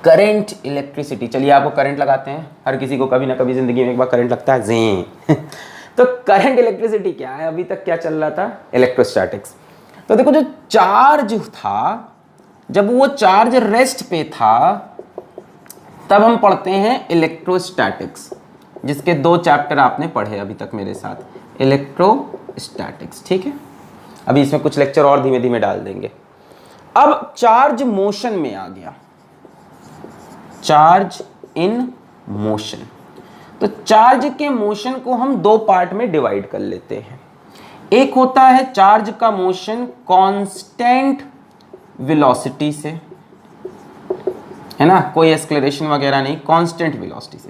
Current electricity. चलिए आपको current लगाते हैं, हर किसी को कभी ना कभी जिंदगी में एक बार करंट लगता है जी। तो करंट इलेक्ट्रिसिटी क्या है, अभी तक क्या चल रहा था, इलेक्ट्रोस्टैटिक्स। तो देखो जो चार्ज था, जब वो चार्ज रेस्ट पे था तब हम पढ़ते हैं इलेक्ट्रोस्टैटिक्स, जिसके 2 चैप्टर आपने पढ़े अभी तक मेरे साथ, इलेक्ट्रोस्टैटिक्स। ठीक है, अभी इसमें कुछ लेक्चर और धीमे धीमे डाल देंगे। अब चार्ज मोशन में आ गया, चार्ज इन मोशन। तो चार्ज के मोशन को हम 2 पार्ट में डिवाइड कर लेते हैं। एक होता है चार्ज का मोशन कांस्टेंट वेलोसिटी से, है ना, कोई एक्सेलरेशन वगैरह नहीं, कांस्टेंट वेलोसिटी से।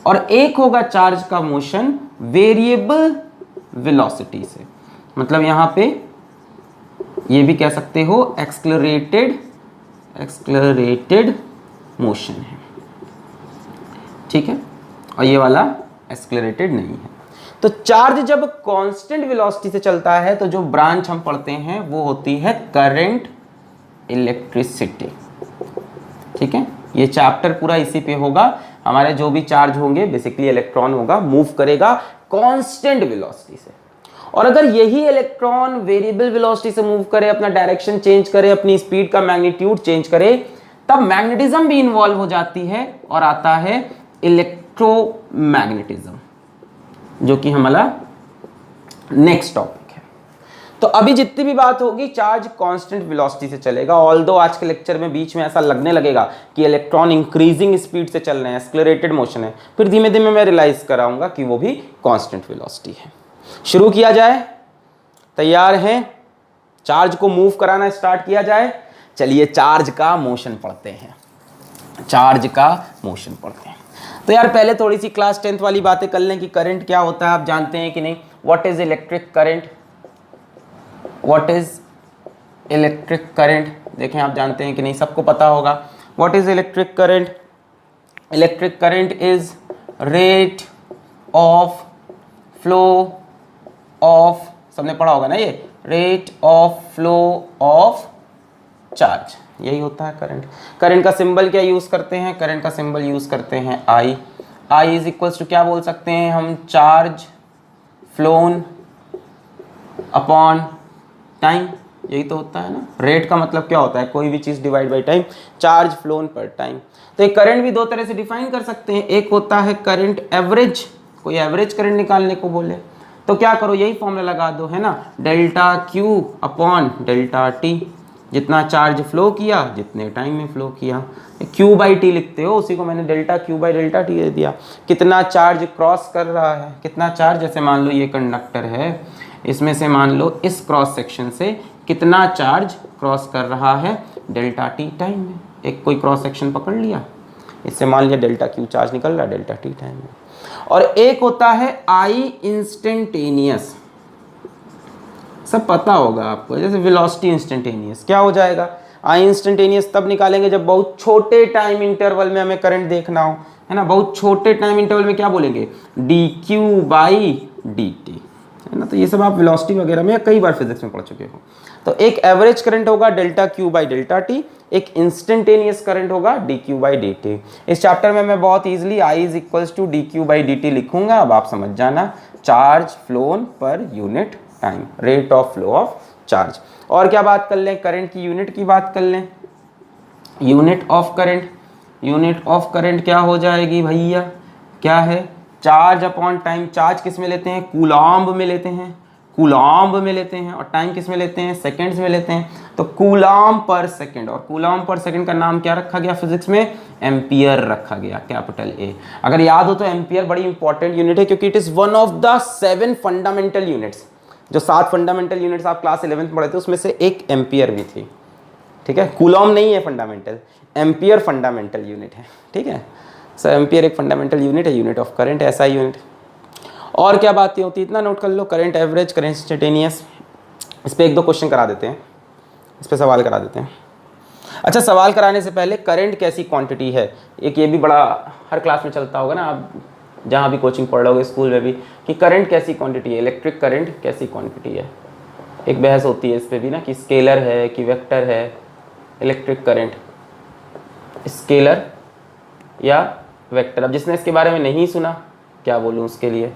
और एक होगा चार्ज का मोशन वेरिएबल वेलोसिटी से, मतलब यहां पे ये भी कह सकते हो एक्सेलरेटेड मोशन है। ठीक है, और ये वाला एक्सेलरेटेड नहीं है। तो चार्ज जब कांस्टेंट वेलोसिटी से चलता है तो जो ब्रांच हम पढ़ते हैं वो होती है करंट इलेक्ट्रिसिटी। ठीक है, ये चैप्टर पूरा इसी पे होगा। हमारे जो भी चार्ज होंगे बेसिकली इलेक्ट्रॉन होगा, मूव करेगा कांस्टेंट वेलोसिटी से। और अगर यही इलेक्ट्रॉन वेरिएबल वेलोसिटी से मूव करे, अपना डायरेक्शन चेंज करे, अपनी स्पीड का मैग्नीट्यूड चेंज करे, तब मैग्नेटिज्म भी इन्वॉल्व हो जाती है और आता है इलेक्ट्रोमैग्नेटिज्म, जो कि हमारा नेक्स्ट टॉपिक है। तो अभी जितनी भी बात होगी चार्ज कांस्टेंट वेलोसिटी से चलेगा। ऑल्दो आज के लेक्चर में बीच में ऐसा लगने लगेगा कि इलेक्ट्रॉन इंक्रीजिंग स्पीड से चल रहे हैं, एक्सेलरेटेड मोशन है, फिर धीमे धीमे मैं रियलाइज कराऊंगा कि वो भी कांस्टेंट वेलोसिटी है। शुरू किया जाए, तैयार हैं? चार्ज को मूव कराना स्टार्ट किया जाए। चलिए चार्ज का मोशन पढ़ते हैं, चार्ज का मोशन पढ़ते हैं। तो यार पहले थोड़ी सी क्लास 10th वाली बातें कर लें कि करंट क्या होता है, आप जानते हैं कि नहीं। What is electric current, what is electric current, देखें आप जानते हैं कि नहीं, सबको पता होगा। What is electric current, electric current is rate of flow of, सबने पढ़ा होगा ना ये, rate of flow of charge, यही होता है करंट। करंट का सिंबल क्या यूज करते हैं, करंट का सिंबल यूज करते हैं आई। आई इज इक्वल्स टू क्या बोल सकते हैं हम, चार्ज फ्लोन अपॉन टाइम, यही तो होता है ना। रेट का मतलब क्या होता है, कोई भी चीज divide by time, charge flown पर टाइम। तो एक करंट भी 2 तरह से डिफाइन कर सकते हैं। एक होता है करंट एवरेज, कोई एवरेज करंट निकालने को बोले तो क्या करो, यही फॉर्मूला लगा दो, है ना, delta Q upon delta T. जितना चार्ज फ्लो किया, जितने टाइम में फ्लो किया, क्यू बाई टी लिखते हो, उसी को मैंने delta Q by delta T दे दिया। कितना चार्ज क्रॉस कर रहा है, कितना चार्ज, जैसे मान लो ये कंडक्टर है, इसमें से मान लो इस क्रॉस सेक्शन से कितना चार्ज क्रॉस कर रहा है, डेल्टा टी टाइम में। एक कोई क्रॉस सेक्शन पकड़ लिया, इससे मान लिया डेल्टा क्यू चार्ज निकल रहा है डेल्टा टी टाइम में। और एक होता है आई इंस्टेंटेनियस, सब पता होगा आपको, जैसे वेलोसिटी इंस्टेंटेनियस। क्या हो जाएगा, आई इंस्टेंटेनियस तब निकालेंगे जब बहुत छोटे टाइम इंटरवल में हमें करंट देखना हो, है ना। बहुत छोटे टाइम इंटरवल में क्या बोलेंगे, D Q by D T, है ना। तो ये सब आप वेलोसिटी वगैरह में कई बार फिजिक्स में पढ़ चुके हो। तो एक एवरेज करंट होगा delta Q by delta T, एक इंस्टेंटेनियस करंट होगा D Q by D T. इस चैप्टर में मैं बहुत easily I is equals to D Q by D T लिखूंगा। अब आप समझ जाना, चार्ज फ्लोन पर unit time, rate of flow of charge. और क्या बात कर लें, करंट की यूनिट की बात कर लें, unit of current. Unit of current क्या हो जाएगी भैया, क्या है, चार्ज अपॉन टाइम। चार्ज किस में लेते हैं, कूलॉम्ब में लेते हैं, कूलॉम्ब में लेते हैं, और टाइम किस में लेते हैं, सेकंड्स में लेते हैं। तो कूलॉम्ब पर सेकंड, और कूलॉम्ब पर सेकंड का नाम क्या रखा गया फिजिक्स में, एम्पियर रखा गया, कैपिटल ए। अगर याद हो तो एम्पियर बड़ी इंपॉर्टेंट यूनिट है, क्योंकि it is one of the 7 fundamental units. जो 7 फंडामेंटल यूनिट्स आप क्लास 11th पढ़े थे, उसमें से एक एम्पियर भी थी। ठीक है, कूलॉम्ब नहीं है फंडामेंटल, एम्पियर फंडामेंटल यूनिट है। ठीक है, सर एम्पियर एक फंडामेंटल यूनिट है, यूनिट ऑफ करंट ऐसा ही यूनिट। और क्या बातें होती है, इतना नोट कर लो, करंट एवरेज, करंट इंस्टेंटेनियस। इस पर 1-2 क्वेश्चन करा देते हैं, इस पर सवाल करा देते हैं। अच्छा, सवाल कराने से पहले करंट कैसी क्वांटिटी है, एक ये भी बड़ा हर क्लास में चलता होगा ना, आप जहाँ भी कोचिंग पढ़ रहोगे, स्कूल में भी, कि करंट कैसी क्वांटिटी है, इलेक्ट्रिक करंट कैसी क्वांटिटी है। एक बहस होती है इस पर भी ना, कि स्केलर है कि वेक्टर है इलेक्ट्रिक करंट। स्केलर या वेक्टर। अब जिसने इसके बारे में नहीं सुना क्या बोलूँ उसके लिए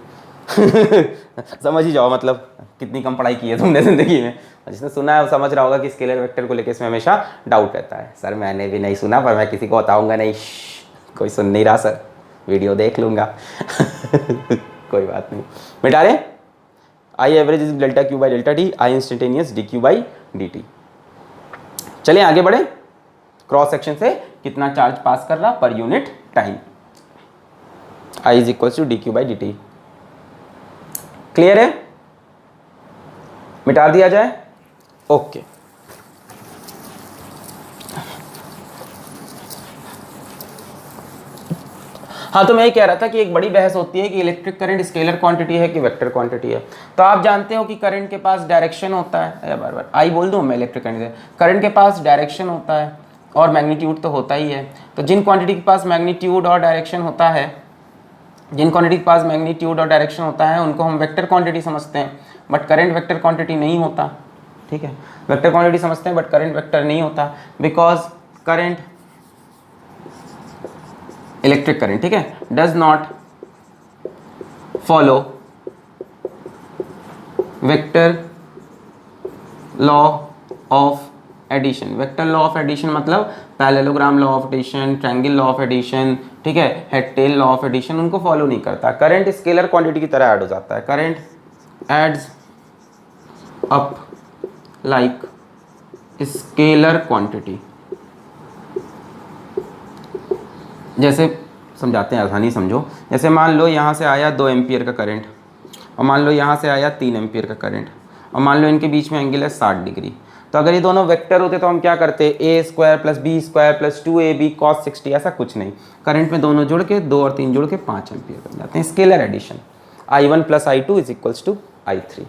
समझ ही जाओ, मतलब कितनी कम पढ़ाई की है तुमने ज़िंदगी में। जिसने सुना है वो समझ रहा होगा कि स्केलर वेक्टर को लेकर इसमें हमेशा डाउट रहता है। सर मैंने भी नहीं सुना पर मैं किसी को बताऊंगा नहीं, कोई सुन नहीं रहा सर, वीडियो देख लूँगा कोई बात नहीं, मिटा रहे। I average is delta Q by delta T, I instantaneous D Q by D T. चलिए आगे बढ़े। क्रॉस सेक्शन से कितना चार्ज पास कर रहा पर unit time, I is equal to D Q by D T. Clear है, मिटा दिया जाए। ओके हाँ, तो मैं ये कह रहा था कि एक बड़ी बहस होती है कि इलेक्ट्रिक करंट स्केलर क्वांटिटी है कि वेक्टर क्वांटिटी है। तो आप जानते हो कि करंट के पास डायरेक्शन होता है, बार आई बोल दूं मैं, इलेक्ट्रिक करंट के पास डायरेक्शन होता है और मैग्नीट्यूड तो होता ही है। तो जिन क्वांटिटी के पास मैग्नीट्यूड और डायरेक्शन होता है, जिन क्वांटिटी के पास मैग्नीट्यूड और डायरेक्शन होता है उनको हम वेक्टर क्वांटिटी समझते हैं, बट करंट वेक्टर क्वांटिटी नहीं होता। ठीक है, वेक्टर क्वांटिटी समझते हैं बट करंट वेक्टर नहीं होता, बिकॉज करंट इलेक्ट्रिक करंट, ठीक है, does not follow vector law of addition. Vector law of addition मतलब parallelogram law of addition, triangle law of addition, ठीक है, head tail law of addition, उनको follow नहीं करता। करंट स्केलर क्वांटिटी की तरह ऐड हो जाता है। Current adds up like scalar quantity. जैसे समझाते हैं, आसानी समझो। जैसे मान लो यहाँ से आया 2 एम्पियर का करंट और मान लो यहाँ से आया 3 एम्पियर का करंट और मान लो इनके बीच में एंगल है 60 डिग्री। तो अगर ये दोनों वेक्टर होते तो हम क्या करते, A square plus B square plus 2ab cos 60, ऐसा कुछ नहीं। करंट में दोनों जुड़ के 2 और 3 जुड़ के 5 एम्पियर बन जाते हैं। Scalar addition, I1 plus I2 is equals to I3।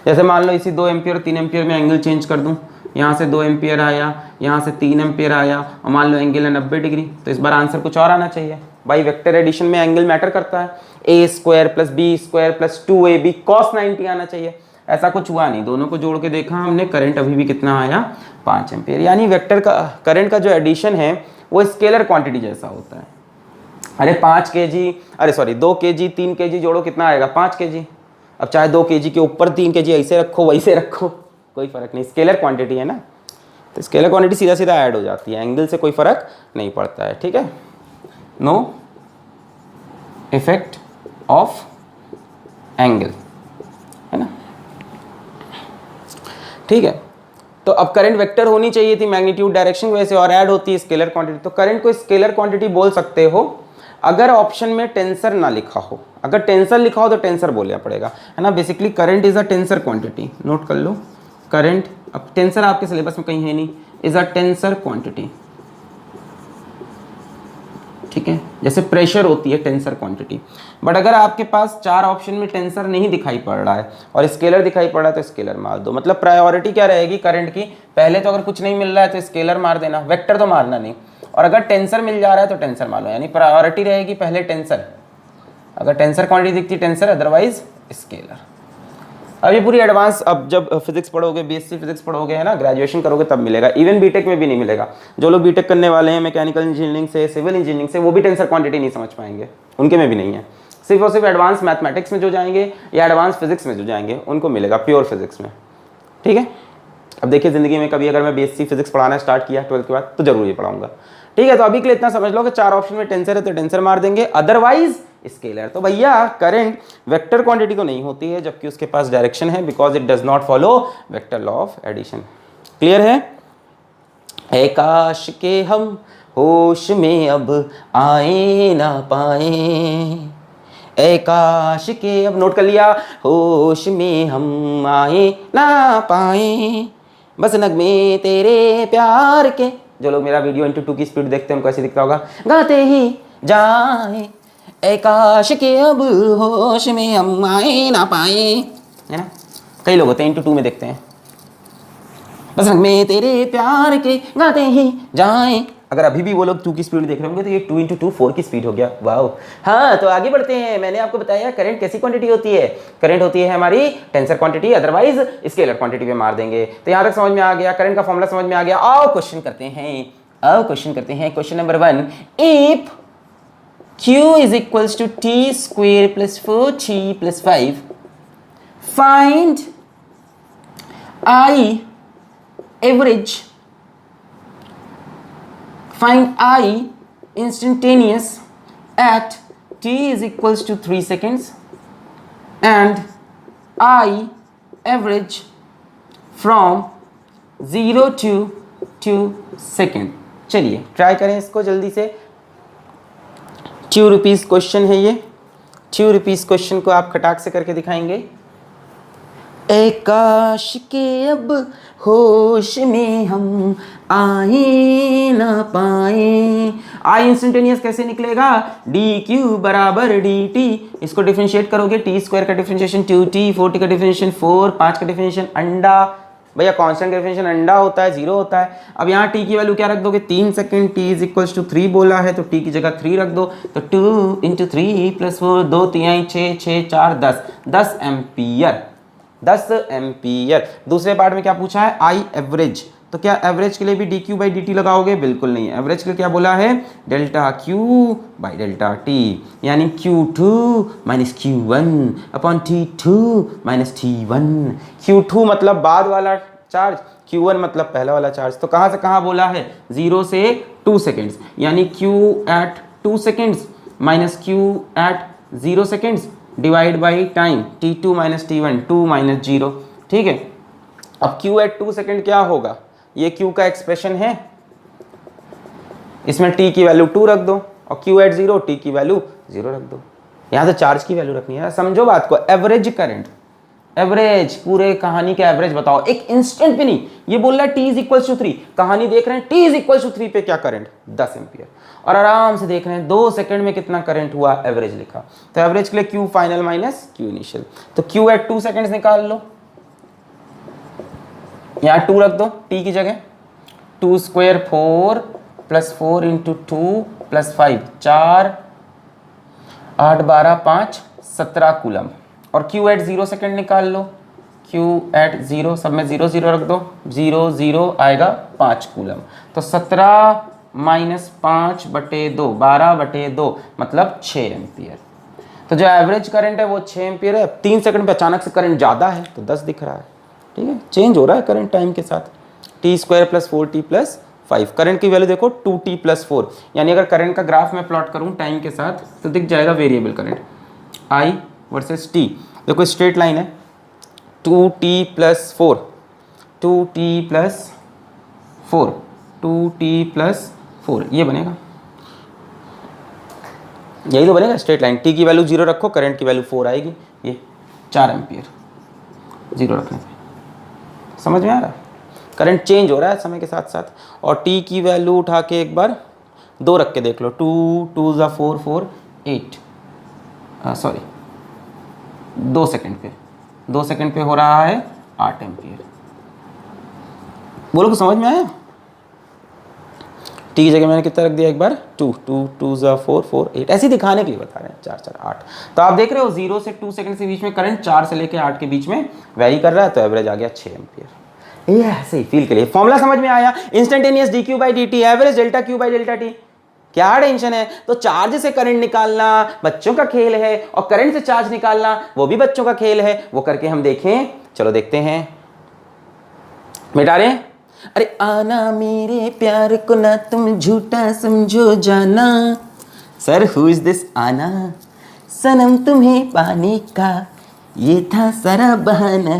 जैसे मान लो इसी 2 एम्पियर और 3 एम्पियर में एंगल चेंज कर दूँ, यहाँ से 2 एम्पियर आया, यहाँ से 3 एम्पियर आया और मान लो एंगल है 90 डिग्री, तो इस बार आंसर कुछ और आना चाहिए। भाई वेक्टर एडिशन में एंगल मैटर करता है, A square plus B square plus 2ab cos 90 आना चाहिए। ऐसा कुछ हुआ नहीं, दोनों को जोड़ के देखा हमने, करंट अभी भी कितना आया, 5 एम्पियर। यानी वेक्टर का करंट का जो एडिशन है वो स्केलर क्वांटिटी जैसा होता है। अरे 5 kg, अरे सॉरी 2 kg 3 kg जोड़ो कितना आएगा, 5 kg। अब चाहे 2 kg के ऊपर 3 kg ऐसे रखो वैसे रखो, कोई फर्क नहीं, स्केलर क्वांटिटी है ना। तो स्केलर क्वांटिटी सीधा सीधा ऐड हो जाती है, एंगल से कोई फर्क नहीं पड़ता है। ठीक है, नो इफेक्ट ऑफ एंगल, है ना। ठीक है, तो अब करंट वेक्टर होनी चाहिए थी मैग्नीट्यूड डायरेक्शन वैसे, और ऐड होती है स्केलर क्वांटिटी। तो करंट को स्केलर क्वांटिटी बोल सकते हो अगर ऑप्शन में टेंसर ना लिखा हो। अगर टेंसर लिखा हो तो टेंसर बोलना पड़ेगा, है ना। Basically current is a tensor quantity, note कर लो। करंट, अब टेंसर आपके सिलेबस में कहीं है नहीं, इज अ टेंसर क्वांटिटी। ठीक है, जैसे प्रेशर होती है टेंसर क्वांटिटी। बट अगर आपके पास 4 ऑप्शन में टेंसर नहीं दिखाई पड़ रहा है और स्केलर दिखाई पड़ रहा है तो स्केलर मार दो। मतलब प्रायोरिटी क्या रहेगी करंट की, पहले तो अगर कुछ नहीं मिल रहा है तो स्केलर मार देना, वेक्टर तो मारना नहीं। और अगर टेंसर मिल जा रहा है तो टेंसर मार लो, यानी प्रायोरिटी रहेगी पहले टेंसर। अगर टेंसर क्वांटिटी दिखती टेंसर, अदरवाइज स्केलर। अब ये पूरी एडवांस, अब जब फिजिक्स पढ़ोगे, बीएससी फिजिक्स पढ़ोगे, है ना, ग्रेजुएशन करोगे तब मिलेगा। इवन बीटेक में भी नहीं मिलेगा। जो लोग बीटेक करने वाले हैं मैकेनिकल इंजीनियरिंग से, सिविल इंजीनियरिंग से, वो भी टेंसर क्वांटिटी नहीं समझ पाएंगे, उनके में भी नहीं है। सिर्फ और सिर्फ एडवांस मैथमेटिक्स में जो जाएंगे या एडवांस फिजिक्स में जो जाएंगे उनको मिलेगा, प्योर फिजिक्स में। ठीक है, अब देखिए ज़िंदगी में कभी अगर मैं बीएससी फिजिक्स पढ़ाना स्टार्ट किया 12th के बाद तो जरूर ये पढ़ाऊंगा। ठीक है, तो अभी के लिए इतना समझ लो कि 4 ऑप्शन में टेंसर है तो टेंसर मार देंगे, अदरवाइज स्केलर। तो भैया करंट वेक्टर क्वांटिटी तो नहीं होती है जबकि उसके पास डायरेक्शन है, because it does not follow vector law of addition. Clear है। ऐ काश के हम होश में अब आए ना पाए, ऐ काश के, अब नोट कर लिया, होश में हम आए ना पाए, बस नगमे तेरे प्यार के। जो लोग मेरा वीडियो × 2 की स्पीड देखते हैं उनको ऐसे दिखता होगा, गाते ही जाए, ऐ काश के अब होश में हम आए ना पाए, है ना। कई लोग होते हैं × 2 में देखते हैं, बस में तेरे प्यार के गाते ही जाए। अगर अभी भी वो लोग 2 की स्पीड देख रहे होंगे तो ये 2 × 2 4 की स्पीड हो गया। वाओ। हाँ, तो आगे बढ़ते हैं। मैंने आपको बताया करंट कैसी क्वांटिटी होती है। करंट होती है हमारी tensor quantity, otherwise scalar quantity पे मार देंगे। तो यहाँ तक समझ में आ गया, करंट का फॉर्मूला समझ में आ गया। आओ क्वेश्चन करते हैं। अब क्वेश्चन करते हैं, question number 1, if q is equals to t square plus 4t plus 5, find I average, find I instantaneous at t is equals to 3 seconds and I average from 0 to 2 second. चलिए try करें इसको जल्दी से। 2 rupees question है ये। 2 rupees question को आप खटाक से करके दिखाएंगे। ए काश के अब होश में हम आए ना पाए। आई इंस्टेंटेनियस कैसे निकलेगा? डी क्यू बराबर डी टी। इसको डिफरेंशिएट करोगे, टी स्क्वायर का डिफरेंशिएशन 2t, 4t का डिफरेंशिएशन 4, 5 का डिफरेंशिएशन अंडा। भैया कांस्टेंट डिफरेंशिएशन अंडा होता है, 0 होता है। अब यहाँ t की वैल्यू क्या रख दोगे? 3 second. t is equals to 3 बोला है तो t की जगह 3 रख दो। तो 2 इंटू 3 प्लस 4, 2 3 6, 6 4 10, 10 एम्पियर, 10 एम्पियर। दूसरे पार्ट में क्या पूछा है? I average. तो क्या एवरेज के लिए भी D Q by D T लगाओगे? बिल्कुल नहीं। एवरेज के लिए क्या बोला है? Delta Q by delta T, यानी Q2 minus Q1 upon T2 minus T1। Q2 मतलब बाद वाला चार्ज, Q1 मतलब पहला वाला चार्ज। तो कहाँ से कहाँ बोला है? 0 से 2 सेकेंड्स, यानी Q at 2 seconds minus Q at 0 seconds divide by time T2 minus T1, 2 minus 0। ठीक है। अब Q एट 2 सेकेंड क्या होगा? ये Q का एक्सप्रेशन है, इसमें T की वैल्यू 2 रख दो और Q एट 0, T की वैल्यू 0 रख दो। यहाँ से चार्ज की वैल्यू रखनी है। समझो बात को। एवरेज करंट, एवरेज पूरे कहानी का एवरेज बताओ, एक इंस्टेंट पे नहीं। ये बोल रहा है T इज इक्वल टू 3, कहानी देख रहे हैं T इज इक्वल टू 3 पे क्या करंट? 10 एम्पियर। और आराम से देख रहे हैं 2 सेकंड में कितना करंट हुआ, एवरेज लिखा। तो एवरेज के लिए Q final minus Q initial. तो Q एट 2 सेकंड्स निकाल लो, यहाँ 2 रख दो T की जगह। 2 square 4 plus 4 into 2 plus 5, 4 8 12 5 17 coulomb. और Q एट 0 सेकेंड निकाल लो। Q एट 0, सब में 0 0 रख दो, 0 0 आएगा 5 कूलम। तो 17 माइनस 5 बटे 2, 12 बटे 2 मतलब 6 एम्पियर। तो जो एवरेज करंट है वो 6 एम्पियर है। 3 सेकंड पे अचानक से करंट ज़्यादा है तो 10 दिख रहा है। ठीक है, चेंज हो रहा है करंट टाइम के साथ। T square plus 4t plus 5, current की वैल्यू देखो 2t प्लस 4, यानी अगर करंट का ग्राफ में प्लॉट करूं टाइम के साथ तो दिख जाएगा variable current I versus t। देखो स्ट्रेट लाइन है, 2t plus 4, 2t plus 4, 2t plus 4, ये बनेगा, यही तो बनेगा स्ट्रेट लाइन। t की वैल्यू 0 रखो, करंट की वैल्यू 4 आएगी, ये 4 एम्पियर 0 रखने पे। समझ में आ रहा है? करंट चेंज हो रहा है समय के साथ साथ। और t की वैल्यू उठा के एक बार 2 रख के देख लो, 2 2 ज़ा 4 4 8, सॉरी 2 सेकंड पे, 2 सेकंड पे हो रहा है 8 एम्पियर। बोलो, को समझ में आया? t की जगह मैंने कितना रख दिया एक बार? 2 2 2 ज़ा 4 4 8, ऐसे दिखाने के लिए बता रहे हैं। 4 4 8। तो आप देख रहे हो 0 से 2 सेकंड के बीच में करंट 4 से लेकर 8 के बीच में वेरी कर रहा है, तो एवरेज आ गया 6 एम्पियर। ये ऐसे ही फील के लिए फॉर्मूला समझ में आया? Instantaneous D Q by D T, average delta Q by delta T. क्या टेंशन है? तो चार्ज से करंट निकालना बच्चों का खेल है और करंट से चार्ज निकालना वो भी बच्चों का खेल है। वो करके हम देखें, चलो देखते हैं। मिटा रहे हैं? अरे आना मेरे प्यार को ना तुम झूठा समझो जाना। सर हु इज दिस आना? सनम तुम्हें पाने का ये था सारा बहाना।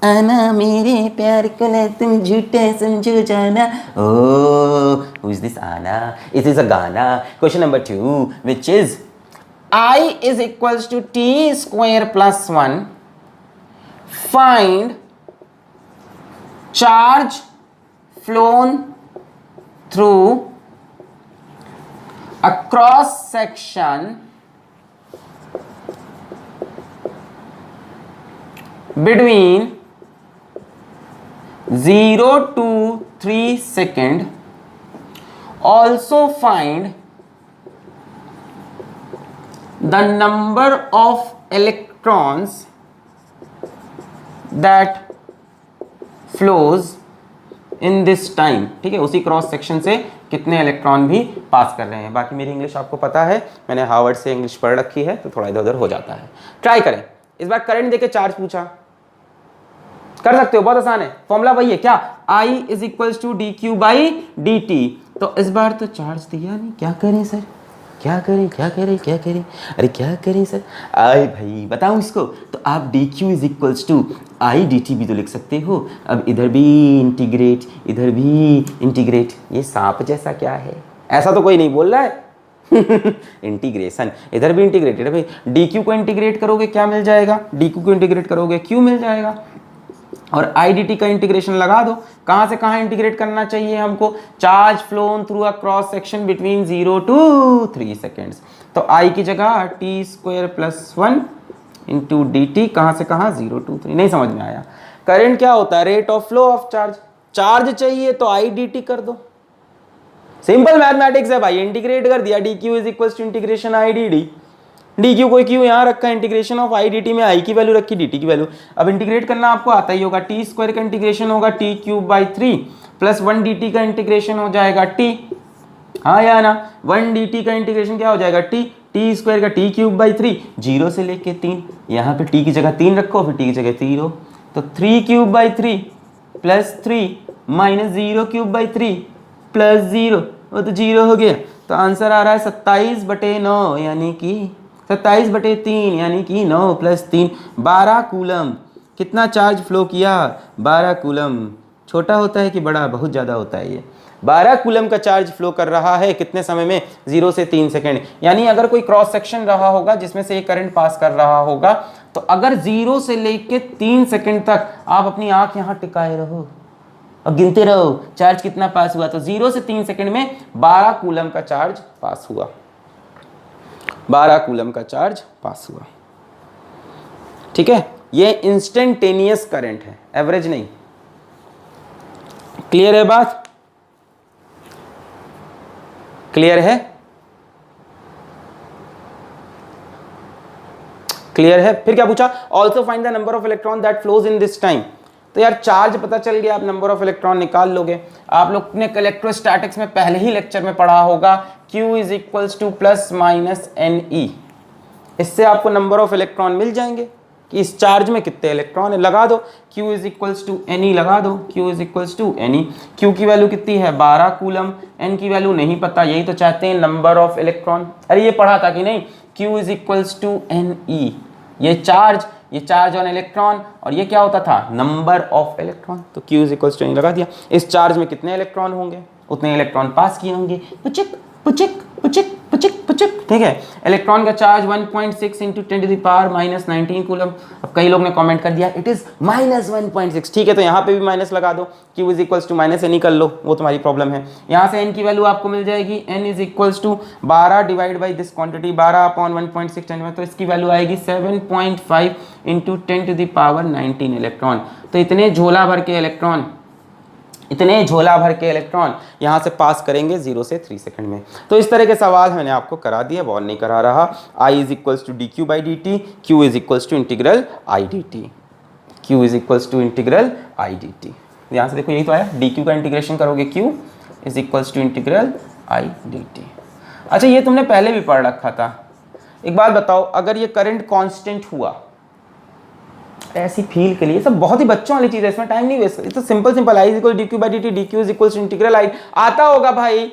आना मेरे प्यार को ना तुम झूठे समझो जाना। ओह, हु इज दिस आना? इट इज अ गाना। Question number 2 which is I is equals to t square plus 1. Find charge flown through a cross section between 0 to 3 second. Also find the number of electrons that flows in this time, ठीक है, उसी cross section से कितने electron भी पास कर रहे हैं। बाकी मेरी इंग्लिश आपको पता है, मैंने हार्वर्ड से इंग्लिश पढ़ रखी है, तो थोड़ा इधर उधर हो जाता है। ट्राई करें, इस बार करंट देके चार्ज पूछा, कर सकते हो, बहुत आसान है, फॉर्मूला वही है क्या, I is equals to D Q by D T. तो इस बार तो चार्ज दिया नहीं, क्या करें सर, क्या करें क्या करें क्या करें, अरे क्या करें सर, आए भाई बताऊं इसको, तो आप D Q is equals to I D T भी तो लिख सकते हो। अब इधर भी इंटीग्रेट, इधर भी इंटीग्रेट, ये सांप जैसा क्या है, ऐसा तो कोई नहीं बोल रहा है इंटीग्रेशन, इधर भी इंटीग्रेट, इधर भी, डी क्यू को इंटीग्रेट करोगे क्या मिल जाएगा, डी क्यू को इंटीग्रेट करोगे क्यू मिल जाएगा, और आई डी टी का इंटीग्रेशन लगा दो। कहाँ से कहाँ इंटीग्रेट करना चाहिए हमको, charge phloem through a cross section between 0 to 3 seconds. तो आई की जगह T square plus 1 into D T, कहाँ से कहाँ 0 to 3, नहीं समझ में आया। करंट क्या होता है, rate of flow of charge, charge चाहिए तो आई डी टी कर दो, सिंपल मैथमेटिक्स है भाई, इंटीग्रेट कर दिया, D Q is equal to integration I D D, D Q कोई क्यू यहाँ रखा है, integration of I D T में आई की वैल्यू रखी, डी टी की वैल्यू। अब इंटीग्रेट करना आपको आता ही होगा, टी स्क्वायर का इंटीग्रेशन होगा T cube by 3 plus 1 D T का इंटीग्रेशन हो जाएगा टी, हाँ या ना, 1 डी टी का इंटीग्रेशन क्या हो जाएगा टी, टी स्क्वायर का टी क्यूब बाई 3, 0 से लेके 3, यहाँ पे टी की जगह 3 रखो, फिर टी की जगह 0, तो 3 cube by 3 plus 3 minus 0 cube by 3 plus 0, वो तो 0 हो गया। तो आंसर आ रहा है 27/9 यानी कि 27/3 यानी कि 9 प्लस 3, 12 कूलम। कितना चार्ज फ्लो किया, 12 कूलम। छोटा होता है कि बड़ा, बहुत ज़्यादा होता है ये, 12 कूलम का चार्ज फ्लो कर रहा है कितने समय में, 0 से 3 सेकेंड। यानी अगर कोई क्रॉस सेक्शन रहा होगा जिसमें से एक करंट पास कर रहा होगा, तो अगर 0 से लेके 3 सेकेंड तक आप अपनी आंख यहाँ टिकाए रहो और गिनते रहो चार्ज कितना पास हुआ, तो 0 से 3 सेकेंड में 12 कूलम का चार्ज पास हुआ, 12 कूलम का चार्ज पास हुआ, ठीक है। ये इंस्टेंटेनियस करंट है, एवरेज नहीं। क्लियर है बात, क्लियर है, क्लियर है। फिर क्या पूछा, also find the number of electron that flows in this time. तो यार चार्ज पता चल गया, आप नंबर ऑफ इलेक्ट्रॉन निकाल लोगे। आप लोग ने इलेक्ट्रोस्टैटिक्स में पहले ही लेक्चर में पढ़ा होगा, Q is equals two plus minus NE। इससे आपको नंबर ऑफ इलेक्ट्रॉन मिल जाएंगे कि इस चार्ज में कितने इलेक्ट्रॉन है, लगा दो Q is equals to NE, लगा दो Q is equals to NE। Q की वैल्यू कितनी है 12 कूलम, N की वैल्यू नहीं पता, यही तो चाहते हैं नंबर ऑफ इलेक्ट्रॉन। अरे ये पढ़ा था कि नहीं, Q is equals to NE, ये चार्ज ऑन इलेक्ट्रॉन, और ये क्या होता था नंबर ऑफ इलेक्ट्रॉन। तो Q is equals to NE लगा दिया। इस चार्ज में कितने इलेक्ट्रॉन होंगे, उतने इलेक्ट्रॉन पास किए होंगे, पुचिक पुचिक पुचिक पुचिक पुचिक, ठीक है। इलेक्ट्रॉन का charge 1.6 into 10 to the power minus 19 coulomb. अब कई लोग ने कमेंट कर दिया इट इज माइनस 1.6, ठीक है, तो यहाँ पे भी माइनस लगा दो, Q is equals to minus NE कर लो, वो तुम्हारी प्रॉब्लम है। यहाँ से N की वैल्यू आपको मिल जाएगी, N is equals to 12 divide by this quantity, 12 upon 1.6 10 में, तो इसकी वैल्यू आएगी 7.5 into 10 to the power 19 electron. तो इतने झोला भर के इलेक्ट्रॉन, इतने झोला भर के इलेक्ट्रॉन यहाँ से पास करेंगे 0 से 3 सेकंड में। तो इस तरह के सवाल मैंने आपको करा दिया, बहुत नहीं करा रहा। I is equals to D Q by D T, Q is equals to integral I D T, Q is equals to integral I D T. यहाँ से देखो यही तो आया, डी क्यू का इंटीग्रेशन करोगे Q is equals to integral I D T. अच्छा ये तुमने पहले भी पढ़ रखा था। एक बात बताओ, अगर ये करंट कॉन्स्टेंट हुआ, ऐसी फील के लिए सब बहुत ही बच्चों वाली चीज है, इसमें टाइम नहीं वेस्ट, तो simple I is equal D Q by D T, D Q is equal to integral I, आता होगा भाई।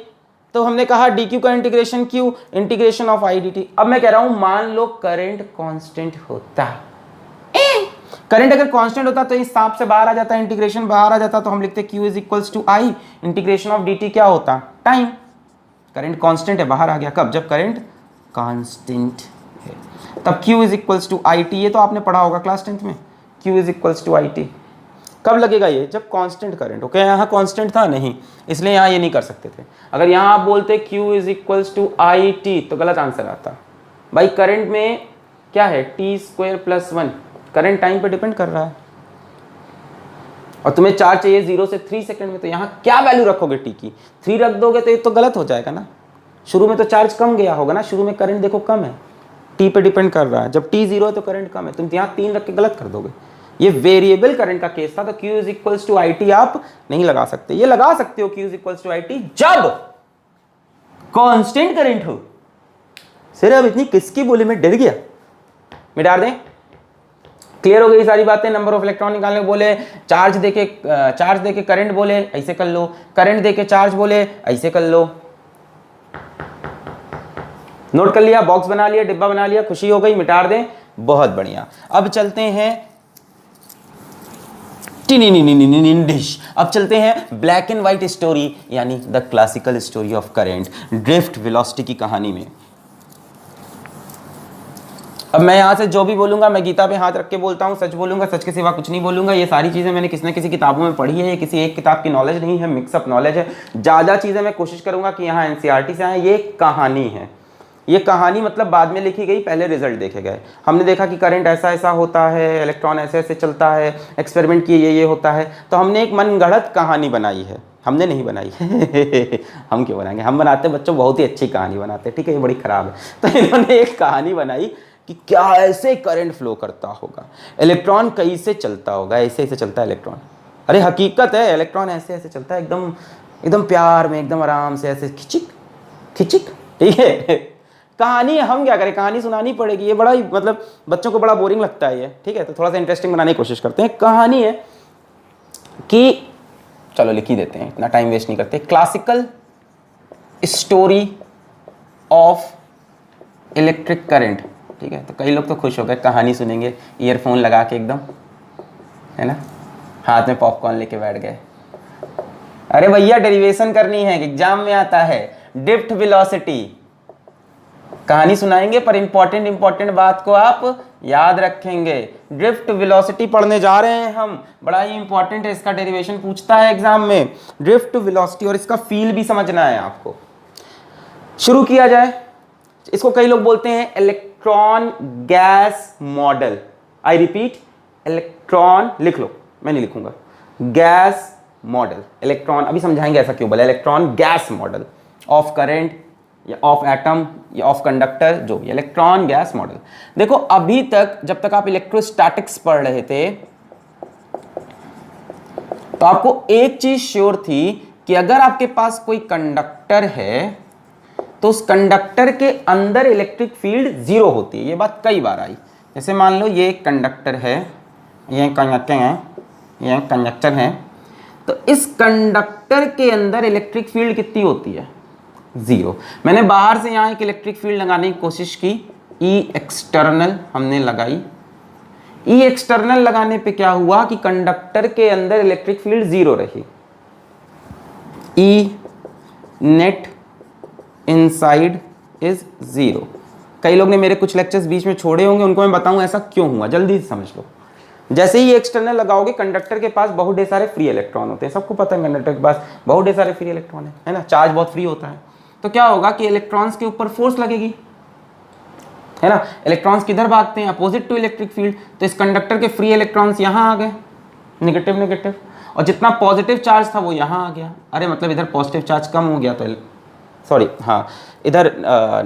तो हमने कहा डी क्यू का integration Q, integration of I D T. अब मैं कह रहा हूं मान लो करंट कांस्टेंट होता, करंट अगर कांस्टेंट होता तो इस सांप से बाहर आ जाता, इंटीग्रेशन बाहर आ जाता, तो हम लिखते Q is equals to I, integration of D T क्या होता टाइम। करंट कांस्टेंट है, बाहर आ गया, कब, जब करंट कांस्टेंट है, तब Q is equals to I T. ये तो आपने पढ़ा होगा क्लास 10th में, Q is equals to I T. कब लगेगा ये, जब कांस्टेंट करंट, ओके। यहाँ कांस्टेंट था नहीं, इसलिए यहाँ ये नहीं कर सकते थे। अगर यहाँ आप बोलते Q is equals to I T तो गलत आंसर आता भाई। करंट में क्या है, T square plus 1, current time पे डिपेंड कर रहा है, और तुम्हें चार्ज चाहिए 0 से 3 सेकंड में, तो यहाँ क्या वैल्यू रखोगे टी की, 3 रख दोगे तो ये तो गलत हो जाएगा ना। शुरू में तो चार्ज कम गया होगा ना, शुरू में करंट देखो कम है, टी पे डिपेंड कर रहा है, जब टी 0 है तो करंट कम है, तुम यहाँ 3 रख के गलत कर दोगे। ये वेरिएबल करंट का केस था, तो Q is equals to I T आप नहीं लगा सकते। ये लगा सकते हो Q is equals to I T जब कांस्टेंट करंट हो। सर अब इतनी किसकी बोली, मैं डर गया, मिटा दें। क्लियर हो गई सारी बातें। नंबर ऑफ इलेक्ट्रॉन निकालने को बोले, चार्ज देके करंट बोले, ऐसे कर लो, करंट देके चार्ज बोले, ऐसे कर लो। नोट कर लिया, बॉक्स बना लिया, डिब्बा बना लिया, खुशी हो गई, मिटा दें, बहुत बढ़िया। अब चलते हैं डिश। अब चलते हैं ब्लैक एंड व्हाइट स्टोरी, यानी the classical story of current, drift velocity की कहानी में। अब मैं यहां से जो भी बोलूंगा, मैं गीता पे हाथ रख के बोलता हूं, सच बोलूंगा, सच के सिवा कुछ नहीं बोलूंगा। ये सारी चीजें मैंने किसी न किसी किताबों में पढ़ी है, ये किसी एक किताब की नॉलेज नहीं है, मिक्सअप नॉलेज है। ज्यादा चीजें मैं कोशिश करूंगा कि यहाँ एनसीईआरटी से आए। ये कहानी है, ये कहानी मतलब बाद में लिखी गई, पहले रिजल्ट देखे गए। हमने देखा कि करंट ऐसा ऐसा होता है, इलेक्ट्रॉन ऐसे ऐसे चलता है, एक्सपेरिमेंट किए ये होता है, तो हमने एक मनगढ़ंत कहानी बनाई है। हमने नहीं बनाई हम क्यों बनाएंगे, हम बनाते बच्चों बहुत ही अच्छी कहानी बनाते, ठीक है, ये बड़ी खराब है। तो इन्होंने एक कहानी बनाई कि क्या ऐसे करंट फ्लो करता होगा, इलेक्ट्रॉन कैसे चलता होगा, ऐसे ऐसे चलता है इलेक्ट्रॉन। अरे हकीकत है, इलेक्ट्रॉन ऐसे ऐसे चलता है, एकदम एकदम प्यार में, एकदम आराम से, ऐसे खिचिक खिचिक, ठीक है। कहानी है, हम क्या करें, कहानी सुनानी पड़ेगी। ये बड़ा ही मतलब बच्चों को बड़ा बोरिंग लगता है ये, ठीक है, तो थोड़ा सा इंटरेस्टिंग बनाने की कोशिश करते हैं। कहानी है कि चलो लिख ही देते हैं, इतना टाइम वेस्ट नहीं करते। Classical story of electric current, ठीक है। तो कई लोग तो खुश हो गए, कहानी सुनेंगे ईयरफोन लगा के एकदम, है ना, हाथ में पॉपकॉर्न लेके बैठ गए। अरे भैया डेरिवेशन करनी है, एग्जाम में आता है, ड्रिफ्ट वेलोसिटी। कहानी सुनाएंगे पर इंपॉर्टेंट बात को आप याद रखेंगे। ड्रिफ्ट वेलोसिटी पढ़ने जा रहे हैं हम, बड़ा ही इंपॉर्टेंट है, इसका डेरिवेशन पूछता है एग्जाम में, ड्रिफ्ट वेलोसिटी, और इसका फील भी समझना है आपको। शुरू किया जाए। इसको कई लोग बोलते हैं electron gas model. I repeat, electron, लिख लो, मैं नहीं लिखूंगा, गैस मॉडल। इलेक्ट्रॉन, अभी समझाएंगे ऐसा क्यों बोला, electron gas model of current या ऑफ एटम या ऑफ कंडक्टर, जो भी, इलेक्ट्रॉन गैस मॉडल। देखो अभी तक जब तक आप इलेक्ट्रोस्टैटिक्स पढ़ रहे थे तो आपको एक चीज श्योर थी कि अगर आपके पास कोई कंडक्टर है तो उस कंडक्टर के अंदर इलेक्ट्रिक फील्ड जीरो होती है। ये बात कई बार आई। जैसे मान लो ये एक कंडक्टर है, ये कंडक्टर है, ये कंडक्टर है, तो इस कंडक्टर के अंदर इलेक्ट्रिक फील्ड कितनी होती है, जीरो। मैंने बाहर से यहाँ एक इलेक्ट्रिक फील्ड लगाने की कोशिश की, ई एक्सटर्नल हमने लगाई। ई एक्सटर्नल लगाने पे क्या हुआ कि कंडक्टर के अंदर इलेक्ट्रिक फील्ड जीरो रही। ई नेट इनसाइड इज जीरो। कई लोग ने मेरे कुछ लेक्चर्स बीच में छोड़े होंगे, उनको मैं बताऊं ऐसा क्यों हुआ, जल्दी से समझ लो। जैसे ही एक्सटर्नल लगाओगे, कंडक्टर के पास बहुत ढेर सारे फ्री इलेक्ट्रॉन होते हैं, सबको पता है कंडक्टर के पास बहुत ढेर सारे फ्री इलेक्ट्रॉन है ना, चार्ज बहुत फ्री होता है। तो क्या होगा कि इलेक्ट्रॉन्स के ऊपर फोर्स लगेगी, है ना, इलेक्ट्रॉन्स किधर भागते हैं, अपोजिट टू इलेक्ट्रिक फील्ड। तो इस कंडक्टर के फ्री इलेक्ट्रॉन्स यहाँ आ गए, नेगेटिव नेगेटिव, और जितना पॉजिटिव चार्ज था वो यहाँ आ गया। अरे मतलब इधर पॉजिटिव चार्ज कम हो गया तो सॉरी, हाँ, इधर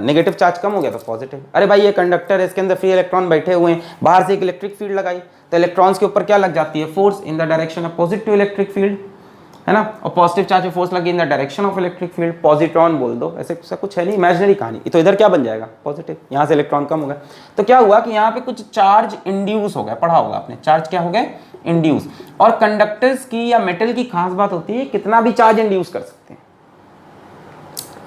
नेगेटिव चार्ज कम हो गया तो पॉजिटिव। अरे भाई ये कंडक्टर है, इसके अंदर फ्री इलेक्ट्रॉन बैठे हुए हैं, बाहर से एक इलेक्ट्रिक फील्ड लगाई तो इलेक्ट्रॉन्स के ऊपर क्या लग जाती है, force in the direction opposite to electric field, है ना, और पॉजिटिव चार्ज में फोर्स लगी in the direction of electric field, positron बोल दो, ऐसे कुछ है नहीं, इमेजिनरी कहानी। तो इधर क्या बन जाएगा, पॉजिटिव, यहाँ से इलेक्ट्रॉन कम हो गया। तो क्या हुआ कि यहाँ पे कुछ चार्ज इंड्यूस हो गया, पढ़ा होगा आपने, चार्ज क्या हो गए, इंड्यूस। और कंडक्टर्स की या मेटल की खास बात होती है कितना भी चार्ज इंड्यूस कर सकते हैं,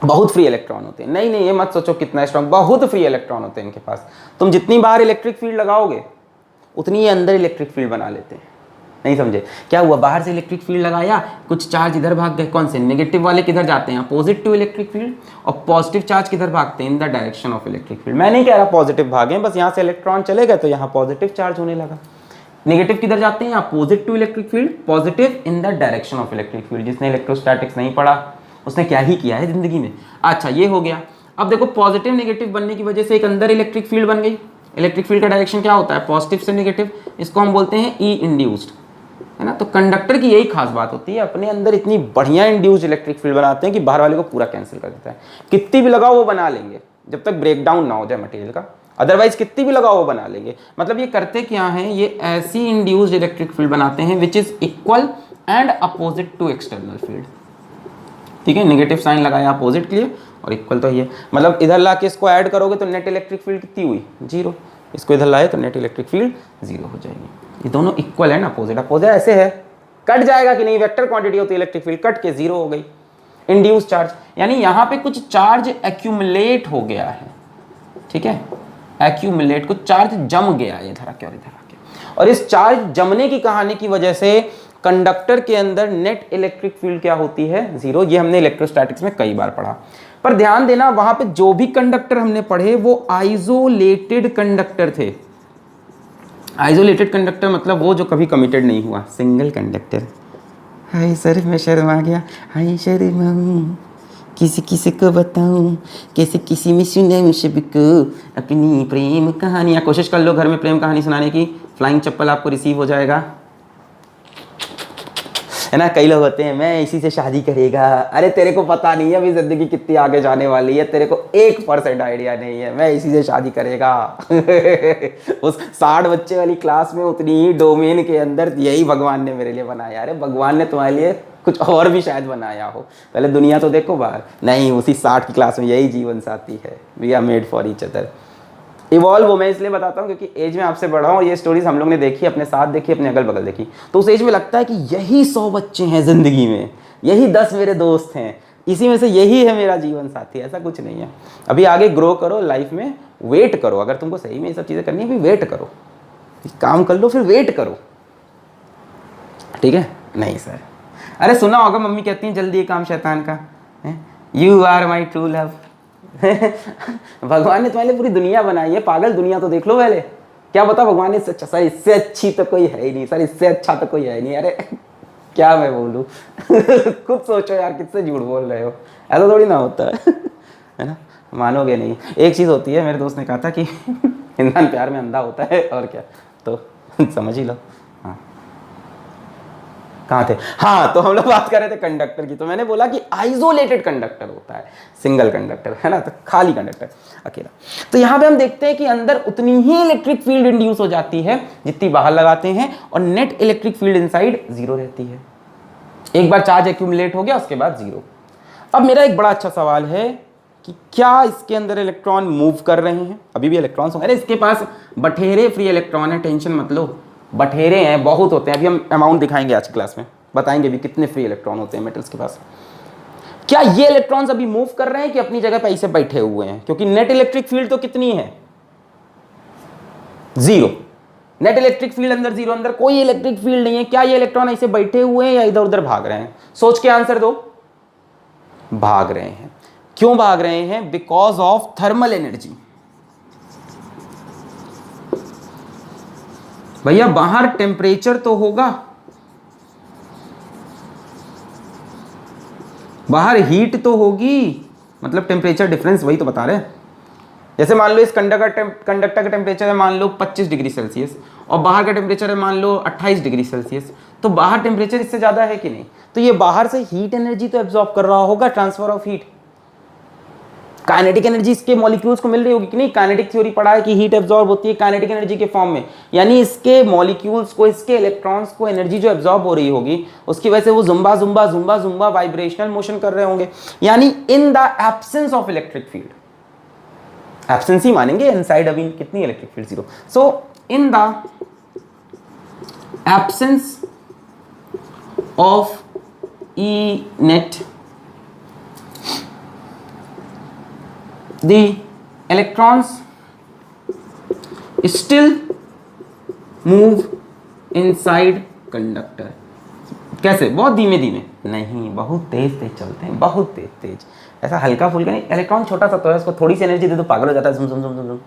बहुत फ्री इलेक्ट्रॉन होते हैं। नहीं ये मत सोचो कितना स्ट्रॉन्ग, बहुत फ्री इलेक्ट्रॉन होते हैं इनके पास। तुम जितनी बार इलेक्ट्रिक फील्ड लगाओगे उतनी ये अंदर इलेक्ट्रिक फील्ड बना लेते हैं। नहीं समझे, क्या हुआ, बाहर से इलेक्ट्रिक फील्ड लगाया, कुछ चार्ज इधर भाग गए, कौन से, नेगेटिव वाले किधर जाते हैं, अपोजिट टू इलेक्ट्रिक फील्ड, और पॉजिटिव चार्ज किधर भागते हैं, इन the direction of electric field. मैं नहीं कह रहा पॉजिटिव भागे, बस यहाँ से इलेक्ट्रॉन चले गए तो यहाँ पॉजिटिव चार्ज होने लगा। नेगेटिव किधर जाते हैं, opposite to electric field, positive in the direction of electric field. जिसने इलेक्ट्रोस्टैटिक्स नहीं पढ़ा उसने क्या ही किया है जिंदगी में। अच्छा ये हो गया। अब देखो पॉजिटिव नेगेटिव बनने की वजह से एक अंदर इलेक्ट्रिक फील्ड बन गई। इलेक्ट्रिक फील्ड का डायरेक्शन क्या होता है, पॉजिटिव से नेगेटिव, इसको हम बोलते हैं ई इंड्यूस्ड, है ना। तो कंडक्टर की यही खास बात होती है, अपने अंदर इतनी बढ़िया इंड्यूस्ड इलेक्ट्रिक फील्ड बनाते हैं कि बाहर वाले को पूरा कैंसिल कर देता है। कितनी भी लगाओ वो बना लेंगे जब तक ब्रेक डाउन ना हो जाए मटेरियल का। अदरवाइज कितनी भी लगाओ वो बना लेंगे। मतलब ये करते क्या हैं, ये ऐसी इंड्यूस्ड इलेक्ट्रिक फील्ड बनाते हैं which is equal and opposite to external field. ठीक है, नेगेटिव साइन लगाया अपोजिट के लिए और इक्वल तो ये, मतलब इधर ला के इसको ऐड करोगे तो नेट इलेक्ट्रिक फील्ड कितनी हुई, 0। इसको इधर लाए तो नेट इलेक्ट्रिक फील्ड 0 हो जाएगी। ये दोनों इक्वल है ना, अपोजिट अपोजिट ऐसे है, कट जाएगा कि नहीं, वेक्टर क्वांटिटी होती है इलेक्ट्रिक फील्ड, कट के 0 हो गई। इंड्यूस चार्ज यानी यहाँ पे कुछ चार्ज एक्यूमुलेट हो गया है, ठीक है, एक्यूमुलेट, कुछ चार्ज जम गया है इधर आके और इधर आके, और इस चार्ज जमने की कहानी की वजह से कंडक्टर के अंदर नेट इलेक्ट्रिक फील्ड क्या होती है, 0। ये हमने इलेक्ट्रोस्टैटिक्स में कई बार पढ़ा। पर ध्यान देना वहां पे जो भी कंडक्टर हमने पढ़े वो आइसोलेटेड कंडक्टर थे। आइसोलेटेड कंडक्टर मतलब वो जो कभी कमिटेड नहीं हुआ, सिंगल कंडक्टर। हाय सर मैं शर्मा गया, हाय शर्माऊं किसी किसी को बताऊं, कैसे किसी में सुनाऊं सबको अपनी प्रेम कहानियां। कोशिश कर लो घर में प्रेम कहानी सुनाने की, फ्लाइंग चप्पल आपको रिसीव हो जाएगा, है ना। कई लोग होते हैं मैं इसी से शादी करेगा, अरे तेरे को पता नहीं है अभी जिंदगी कितनी आगे जाने वाली है, तेरे को 1% आइडिया नहीं है, मैं इसी से शादी करेगा। उस 60 बच्चे वाली क्लास में उतनी ही डोमेन के अंदर यही भगवान ने मेरे लिए बनाया। अरे भगवान ने तुम्हारे लिए कुछ और भी शायद बनाया हो, पहले दुनिया तो देखो बाहर। नहीं, उसी 60 की क्लास में यही जीवन साथी है, we are made for each other. Evolve मैं इसलिए बताता हूँ क्योंकि एज में आपसे बड़ा हूँ, ये स्टोरीज हम लोग ने देखी, अपने साथ देखी, अपने अगल बगल देखी, तो उस एज में लगता है कि यही 100 बच्चे हैं ज़िंदगी में, यही 10 मेरे दोस्त हैं, इसी में से यही है मेरा जीवन साथी। ऐसा कुछ नहीं है। अभी आगे ग्रो करो लाइफ में, वेट करो, अगर तुमको सही में ये सब चीज़ें करनी है भी वेट करो, काम कर लो फिर वेट करो, ठीक है। नहीं सर, अरे सुना होगा मम्मी कहती हैं जल्दी काम शैतान का, you are my true love. भगवान ने तुम्हारे लिए पूरी दुनिया बनाई है, पागल दुनिया तो देख लो पहले, क्या बता भगवान ने अच्छा, सर इससे अच्छी तो कोई है ही नहीं, सर इससे अच्छा तो कोई है नहीं। अरे क्या मैं बोलूँ। खुद सोचो यार, किससे झूठ बोल रहे हो, ऐसा थोड़ी ना होता है ना, मानोगे नहीं। एक चीज़ होती है, मेरे दोस्त ने कहा था कि इंसान प्यार में अंधा होता है और क्या, तो समझ ही लो। हाँ कहाँ थे, हाँ तो हम लोग बात कर रहे थे कंडक्टर की, तो मैंने बोला कि आइसोलेटेड कंडक्टर होता है, सिंगल कंडक्टर, है ना, तो खाली कंडक्टर अकेला। तो यहाँ पे हम देखते हैं कि अंदर उतनी ही इलेक्ट्रिक फील्ड इंड्यूस हो जाती है जितनी बाहर लगाते हैं, और नेट इलेक्ट्रिक फील्ड इनसाइड 0 रहती है। एक बार चार्ज एक्यूमुलेट हो गया उसके बाद 0। अब मेरा एक बड़ा अच्छा सवाल है कि क्या इसके अंदर इलेक्ट्रॉन मूव कर रहे हैं, अभी भी इलेक्ट्रॉन्स हो, अरे इसके पास बटेरे फ्री इलेक्ट्रॉन है, टेंशन मत लो, बटेरे हैं बहुत होते हैं। अभी हम अमाउंट दिखाएंगे आज की क्लास में, बताएंगे भी कितने फ्री इलेक्ट्रॉन होते हैं मेटल्स के पास। क्या ये इलेक्ट्रॉन्स अभी मूव कर रहे हैं कि अपनी जगह पे ऐसे बैठे हुए हैं, क्योंकि नेट इलेक्ट्रिक फील्ड तो कितनी है, 0। नेट इलेक्ट्रिक फील्ड अंदर 0, अंदर कोई इलेक्ट्रिक फील्ड नहीं है। क्या ये इलेक्ट्रॉन ऐसे बैठे हुए हैं या इधर उधर भाग रहे हैं, सोच के आंसर दो। भाग रहे हैं। क्यों भाग रहे हैं, बिकॉज ऑफ थर्मल एनर्जी। भैया बाहर टेम्परेचर तो होगा, बाहर हीट तो होगी, मतलब टेम्परेचर डिफरेंस, वही तो बता रहे हैं। जैसे मान लो इस कंडक्टर का टेम्परेचर है मान लो 25 डिग्री सेल्सियस और बाहर का टेम्परेचर है मान लो 28 डिग्री सेल्सियस, तो बाहर टेम्परेचर इससे ज़्यादा है कि नहीं, तो ये बाहर से हीट एनर्जी तो एब्जॉर्ब कर रहा होगा, transfer of heat. Kinetic energy इसके मॉलिक्यूल्स को मिल रही होगी कि नहीं, काइनेटिक थ्योरी पढ़ा है कि हीट एब्जॉर्ब होती है काइनेटिक एनर्जी के फॉर्म में, यानी इसके मॉलिक्यूल्स को, इसके इलेक्ट्रॉन्स को एनर्जी जो एब्जॉर्ब हो रही होगी उसकी वजह से वो जुम्बा जुम्बा जुम्बा जुम्बा वाइब्रेशनल मोशन कर रहे होंगे, यानी in the absence of electric field, absence ही मानेंगे, इनसाइड अभी कितनी electric field, 0। So in the absence of E net the electrons still move inside conductor। कैसे, बहुत धीमे धीमे नहीं, बहुत तेज तेज चलते हैं, बहुत तेज तेज, ऐसा हल्का फुल्का नहीं। इलेक्ट्रॉन छोटा सा तो है, उसको थोड़ी सी एनर्जी दे दो पागल हो जाता है, झुम झुम झुम झुम,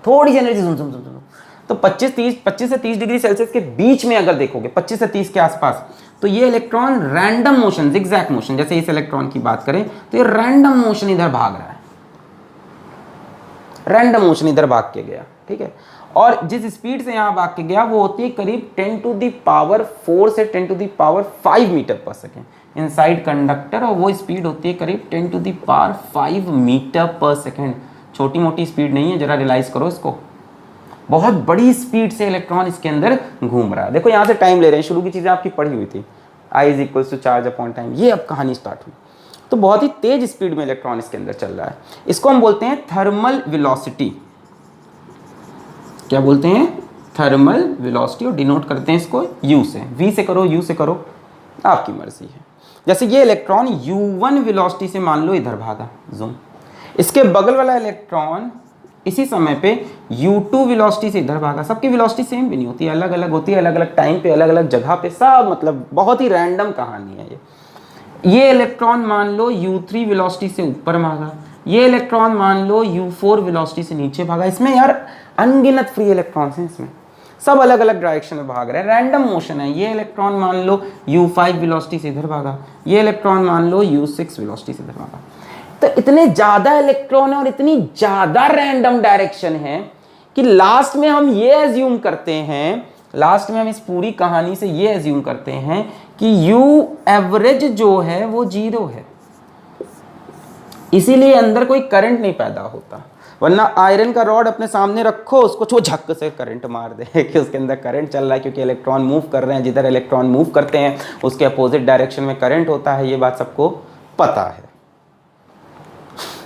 थोड़ी सी एनर्जी झुम झुम झुम झुम। तो 25 से 30 डिग्री सेल्सियस के बीच में अगर देखोगे, 25 से 30 के आसपास, तो ये electron random motion, zigzag motion, जैसे इस इलेक्ट्रॉन की बात करें तो ये रैंडम मोशन इधर भाग रहा है, रैंडम मोशन इधर भाग के गया, ठीक है। और जिस स्पीड से यहाँ भाग के गया वो होती है करीब 10⁴ से 10⁵ मीटर पर सेकेंड इनसाइड कंडक्टर, और वो स्पीड होती है करीब 10⁵ मीटर पर सेकेंड, छोटी मोटी स्पीड नहीं है, जरा रियलाइज करो इसको। बहुत बड़ी स्पीड से इलेक्ट्रॉन इसके अंदर घूम रहा है। देखो यहाँ से टाइम ले रहे हैं, शुरू की चीज़ें आपकी पढ़ी हुई थी, I is equals to charge upon time, ये अब कहानी स्टार्ट हुई। तो बहुत ही तेज स्पीड में इलेक्ट्रॉन इसके अंदर चल रहा है। इसको हम बोलते हैं थर्मल वेलोसिटी। क्या बोलते हैं? थर्मल वेलोसिटी, और डिनोट करते हैं इसको U से। V से करो, U से करो, आपकी मर्जी है। जैसे ये इलेक्ट्रॉन U1 वेलोसिटी से मान लो इधर भागा, जूम, इसके बगल वाला इलेक्ट्रॉन इसी समय पे U2 वेलोसिटी से इधर भागा। सबकी वेलोसिटी सेम भी नहीं होती, अलग अलग होती है, अलग अलग टाइम पे, अलग अलग जगह पे, सब मतलब बहुत ही रैंडम कहानी है ये इलेक्ट्रॉन मान लो U3 वेलोसिटी से ऊपर भागा, ये इलेक्ट्रॉन मान लो U4 वेलोसिटी से नीचे भागा। इसमें यार अनगिनत फ्री इलेक्ट्रॉन्स हैं, इसमें सब अलग अलग डायरेक्शन में भाग रहे हैं, रैंडम मोशन है। ये इलेक्ट्रॉन मान लो U5 वेलोसिटी से इधर भागा, ये इलेक्ट्रॉन मान लो U6 वेलोसिटी से इधर भागा। तो इतने ज्यादा इलेक्ट्रॉन है और इतनी ज्यादा रैंडम डायरेक्शन है कि लास्ट में हम ये एज्यूम करते हैं, लास्ट में हम इस पूरी कहानी से ये एज्यूम करते हैं कि U एवरेज जो है वो 0 है, इसीलिए अंदर कोई करंट नहीं पैदा होता। वरना आयरन का रॉड अपने सामने रखो, उसको छो झक से करंट मार दे कि उसके अंदर करंट चल रहा है, क्योंकि इलेक्ट्रॉन मूव कर रहे हैं। जिधर इलेक्ट्रॉन मूव करते हैं उसके अपोजिट डायरेक्शन में करंट होता है, ये बात सबको पता है।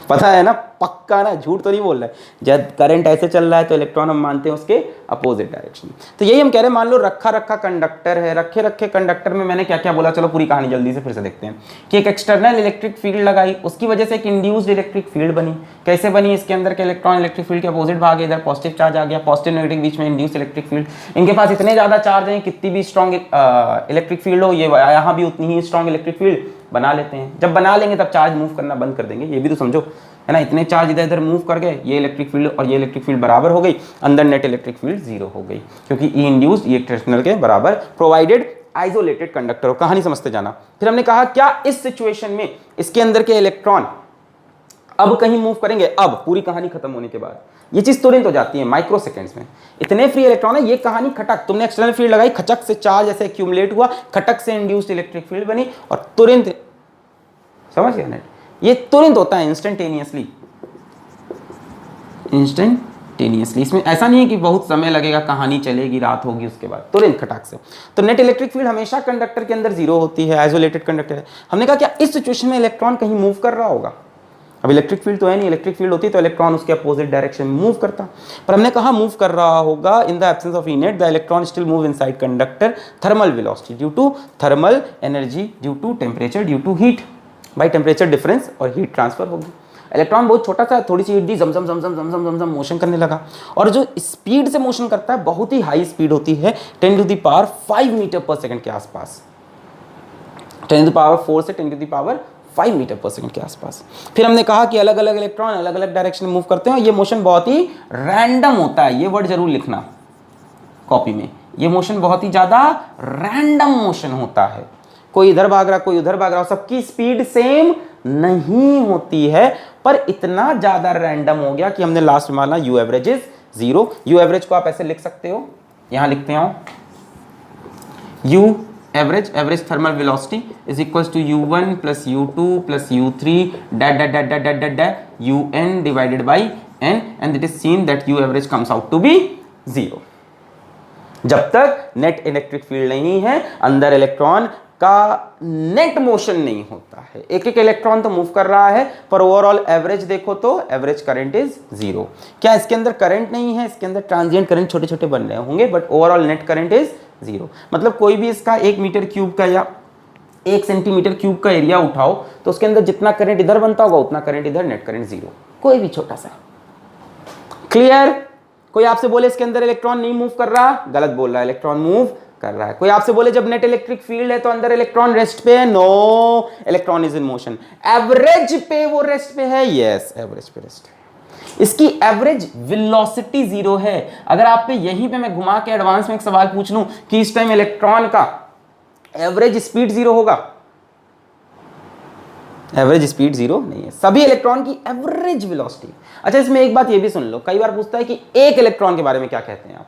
पता है ना, पक्का ना, झूठ तो नहीं बोल रहा है। जब करंट ऐसे चल रहा है तो इलेक्ट्रॉन हम मानते हैं उसके अपोजिट डायरेक्शन। तो यही हम कह रहे हैं, मान लो रखा रखा कंडक्टर है, रखे रखे कंडक्टर में मैंने क्या क्या बोला, चलो पूरी कहानी जल्दी से फिर से देखते हैं। कि एक एक्सटर्नल इलेक्ट्रिक फील्ड लगाई, उसकी वजह से एक इंड्यूस्ड इलेक्ट्रिक फील्ड बनी। कैसे बनी? इसके अंदर के इलेक्ट्रॉन इलेक्ट्रिक फील्ड के अपोजिट भागे, इधर पॉजिटिव चार्ज आ गया, पॉजिटिव नेगेटिव बीच में इंड्यूस्ड इलेक्ट्रिक फील्ड। इनके पास इतने ज्यादा चार्ज हैं, कितनी भी स्ट्रॉन्ग इलेक्ट्रिक फील्ड हो, ये यहाँ भी उतनी ही स्ट्रॉन्ग इलेक्ट्रिक फील्ड बना लेते हैं। जब बना लेंगे तब चार्ज मूव करना बंद कर देंगे, ये भी तो समझो, है ना। इतने चार्ज इधर इधर मूव कर गए, ये इलेक्ट्रिक फील्ड और ये इलेक्ट्रिक फील्ड बराबर हो गई, अंदर नेट इलेक्ट्रिक फील्ड 0 हो गई, क्योंकि ई इंड्यूस्ड ई एक्सटर्नल के बराबर, प्रोवाइडेड आइसोलेटेड कंडक्टर हो। कहानी समझते जाना। फिर हमने कहा क्या इस सिचुएशन में इसके अंदर के इलेक्ट्रॉन अब कहीं मूव करेंगे? अब पूरी कहानी खत्म होने के बाद ये चीज तुरंत हो जाती है, माइक्रो सेकेंड्स में। इतने फ्री इलेक्ट्रॉन है, ये कहानी खटक, तुमने एक्सटर्नल फील्ड लगाई, खचक से चार्ज ऐसे एक्यूमुलेट हुआ, खटक से इंड्यूस्ड इलेक्ट्रिक फील्ड बनी, और तुरंत, समझ गया नेट, ये तुरंत होता है, इंस्टेंटेनियसली। इंस्टेंटेनियसली, इसमें ऐसा नहीं है कि बहुत समय लगेगा, कहानी चलेगी, रात होगी, उसके बाद तुरंत खटाक से। तो नेट इलेक्ट्रिक फील्ड हमेशा कंडक्टर के अंदर 0 होती है, आइसोलेटेड कंडक्टर है। हमने कहा क्या इस सिचुएशन में इलेक्ट्रॉन कहीं मूव कर रहा होगा? अब इलेक्ट्रिक फील्ड तो है नहीं, इलेक्ट्रिक फील्ड होती तो इलेक्ट्रॉन उसके अपोजिट डायरेक्शन में मूव करता, पर हमने कहा मूव कर रहा होगा। In the absence of E net the electron still move inside conductor, thermal velocity due to thermal energy, due to temperature, due to heat, by temperature difference और heat transfer होगी। Electron बहुत छोटा सा, थोड़ी सी heat दी, जम जम जम जम जम जम जम जम मोशन करने लगा, और जो स्पीड से मोशन करता है बहुत ही हाई स्पीड होती है, 10 टू द पावर 5 मीटर पर सेकंड के आसपास, 10 टू द पावर 4 से 10 टू द पावर 5 मीटर पर सेकंड के आसपास। फिर हमने कहा कि अलग अलग इलेक्ट्रॉन अलग अलग डायरेक्शन में मूव करते हैं, ये मोशन बहुत ही रैंडम होता है। ये वर्ड जरूर लिखना कॉपी में, ये मोशन बहुत ही ज्यादा रैंडम मोशन होता है। कोई इधर भाग रहा, कोई उधर भाग रहा, सबकी स्पीड सेम नहीं होती है, पर इतना ज्यादा रैंडम हो गया कि हमने लास्ट में माना U average is 0। U average को आप ऐसे लिख सकते हो, यहां लिखते हो U average, average thermal velocity is equals to U1 plus U2 plus U3 dot dot dot dot dot dot UN divided by N, and it is seen that U average comes out to be 0। जब तक net electric field नहीं है, अंदर electron का net motion नहीं होता है। एक एक इलेक्ट्रॉन तो मूव कर रहा है, पर ओवरऑल एवरेज देखो तो एवरेज करंट इज 0। क्या इसके अंदर करंट नहीं है? इसके अंदर ट्रांजिएंट करंट छोटे छोटे बन रहे होंगे, but overall net current is 0। मतलब कोई भी इसका 1 मीटर क्यूब का या 1 सेंटीमीटर क्यूब का एरिया उठाओ तो उसके अंदर जितना करंट इधर बनता होगा उतना करंट इधर, नेट करंट 0, कोई भी छोटा सा। क्लियर? कोई आपसे बोले इसके अंदर इलेक्ट्रॉन नहीं मूव कर रहा, गलत बोल रहा है, इलेक्ट्रॉन मूव कर रहा है। कोई आपसे बोले जब नेट इलेक्ट्रिक फील्ड है तो अंदर इलेक्ट्रॉन रेस्ट पे है, no, electron is in motion. Average पे वो रेस्ट पे है, यस, एवरेज पे रेस्ट है। इसकी एवरेज वेलोसिटी 0 है। अगर आप पे यहीं पे मैं घुमा के एडवांस में एक सवाल पूछ लूं कि इस टाइम इलेक्ट्रॉन का एवरेज स्पीड 0 होगा, एवरेज स्पीड 0 नहीं है, सभी इलेक्ट्रॉन की एवरेज वेलोसिटी। अच्छा, इसमें एक बात ये भी सुन लो, कई बार पूछता है कि एक इलेक्ट्रॉन के बारे में क्या कहते हैं आप,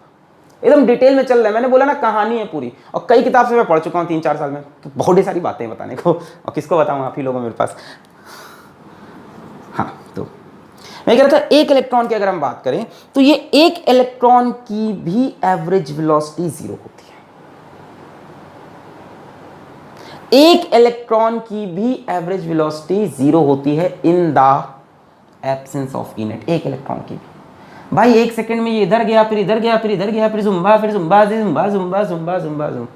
एकदम डिटेल में चल रहा है। मैंने बोला ना कहानी है पूरी, और कई किताब से मैं पढ़ चुका हूँ 3-4 साल में, तो बहुत सारी बातें बताने को, और किसको बताऊँ, आप ही लोगों मेरे पास। हाँ, तो मैं कह रहा था एक इलेक्ट्रॉन की अगर हम बात करें तो ये एक इलेक्ट्रॉन की भी एवरेज वेलोसिटी 0 होती है। एक इलेक्ट्रॉन की भी एवरेज वेलोसिटी 0 होती है in the absence of E net. एक इलेक्ट्रॉन की भी भाई, एक सेकंड में ये इधर गया, फिर इधर गया, फिर इधर गया, फिर जुम्बा, फिर जुम्बा, जुम्बा जुम्बा जुम्बा जुम्बा जुम्बा,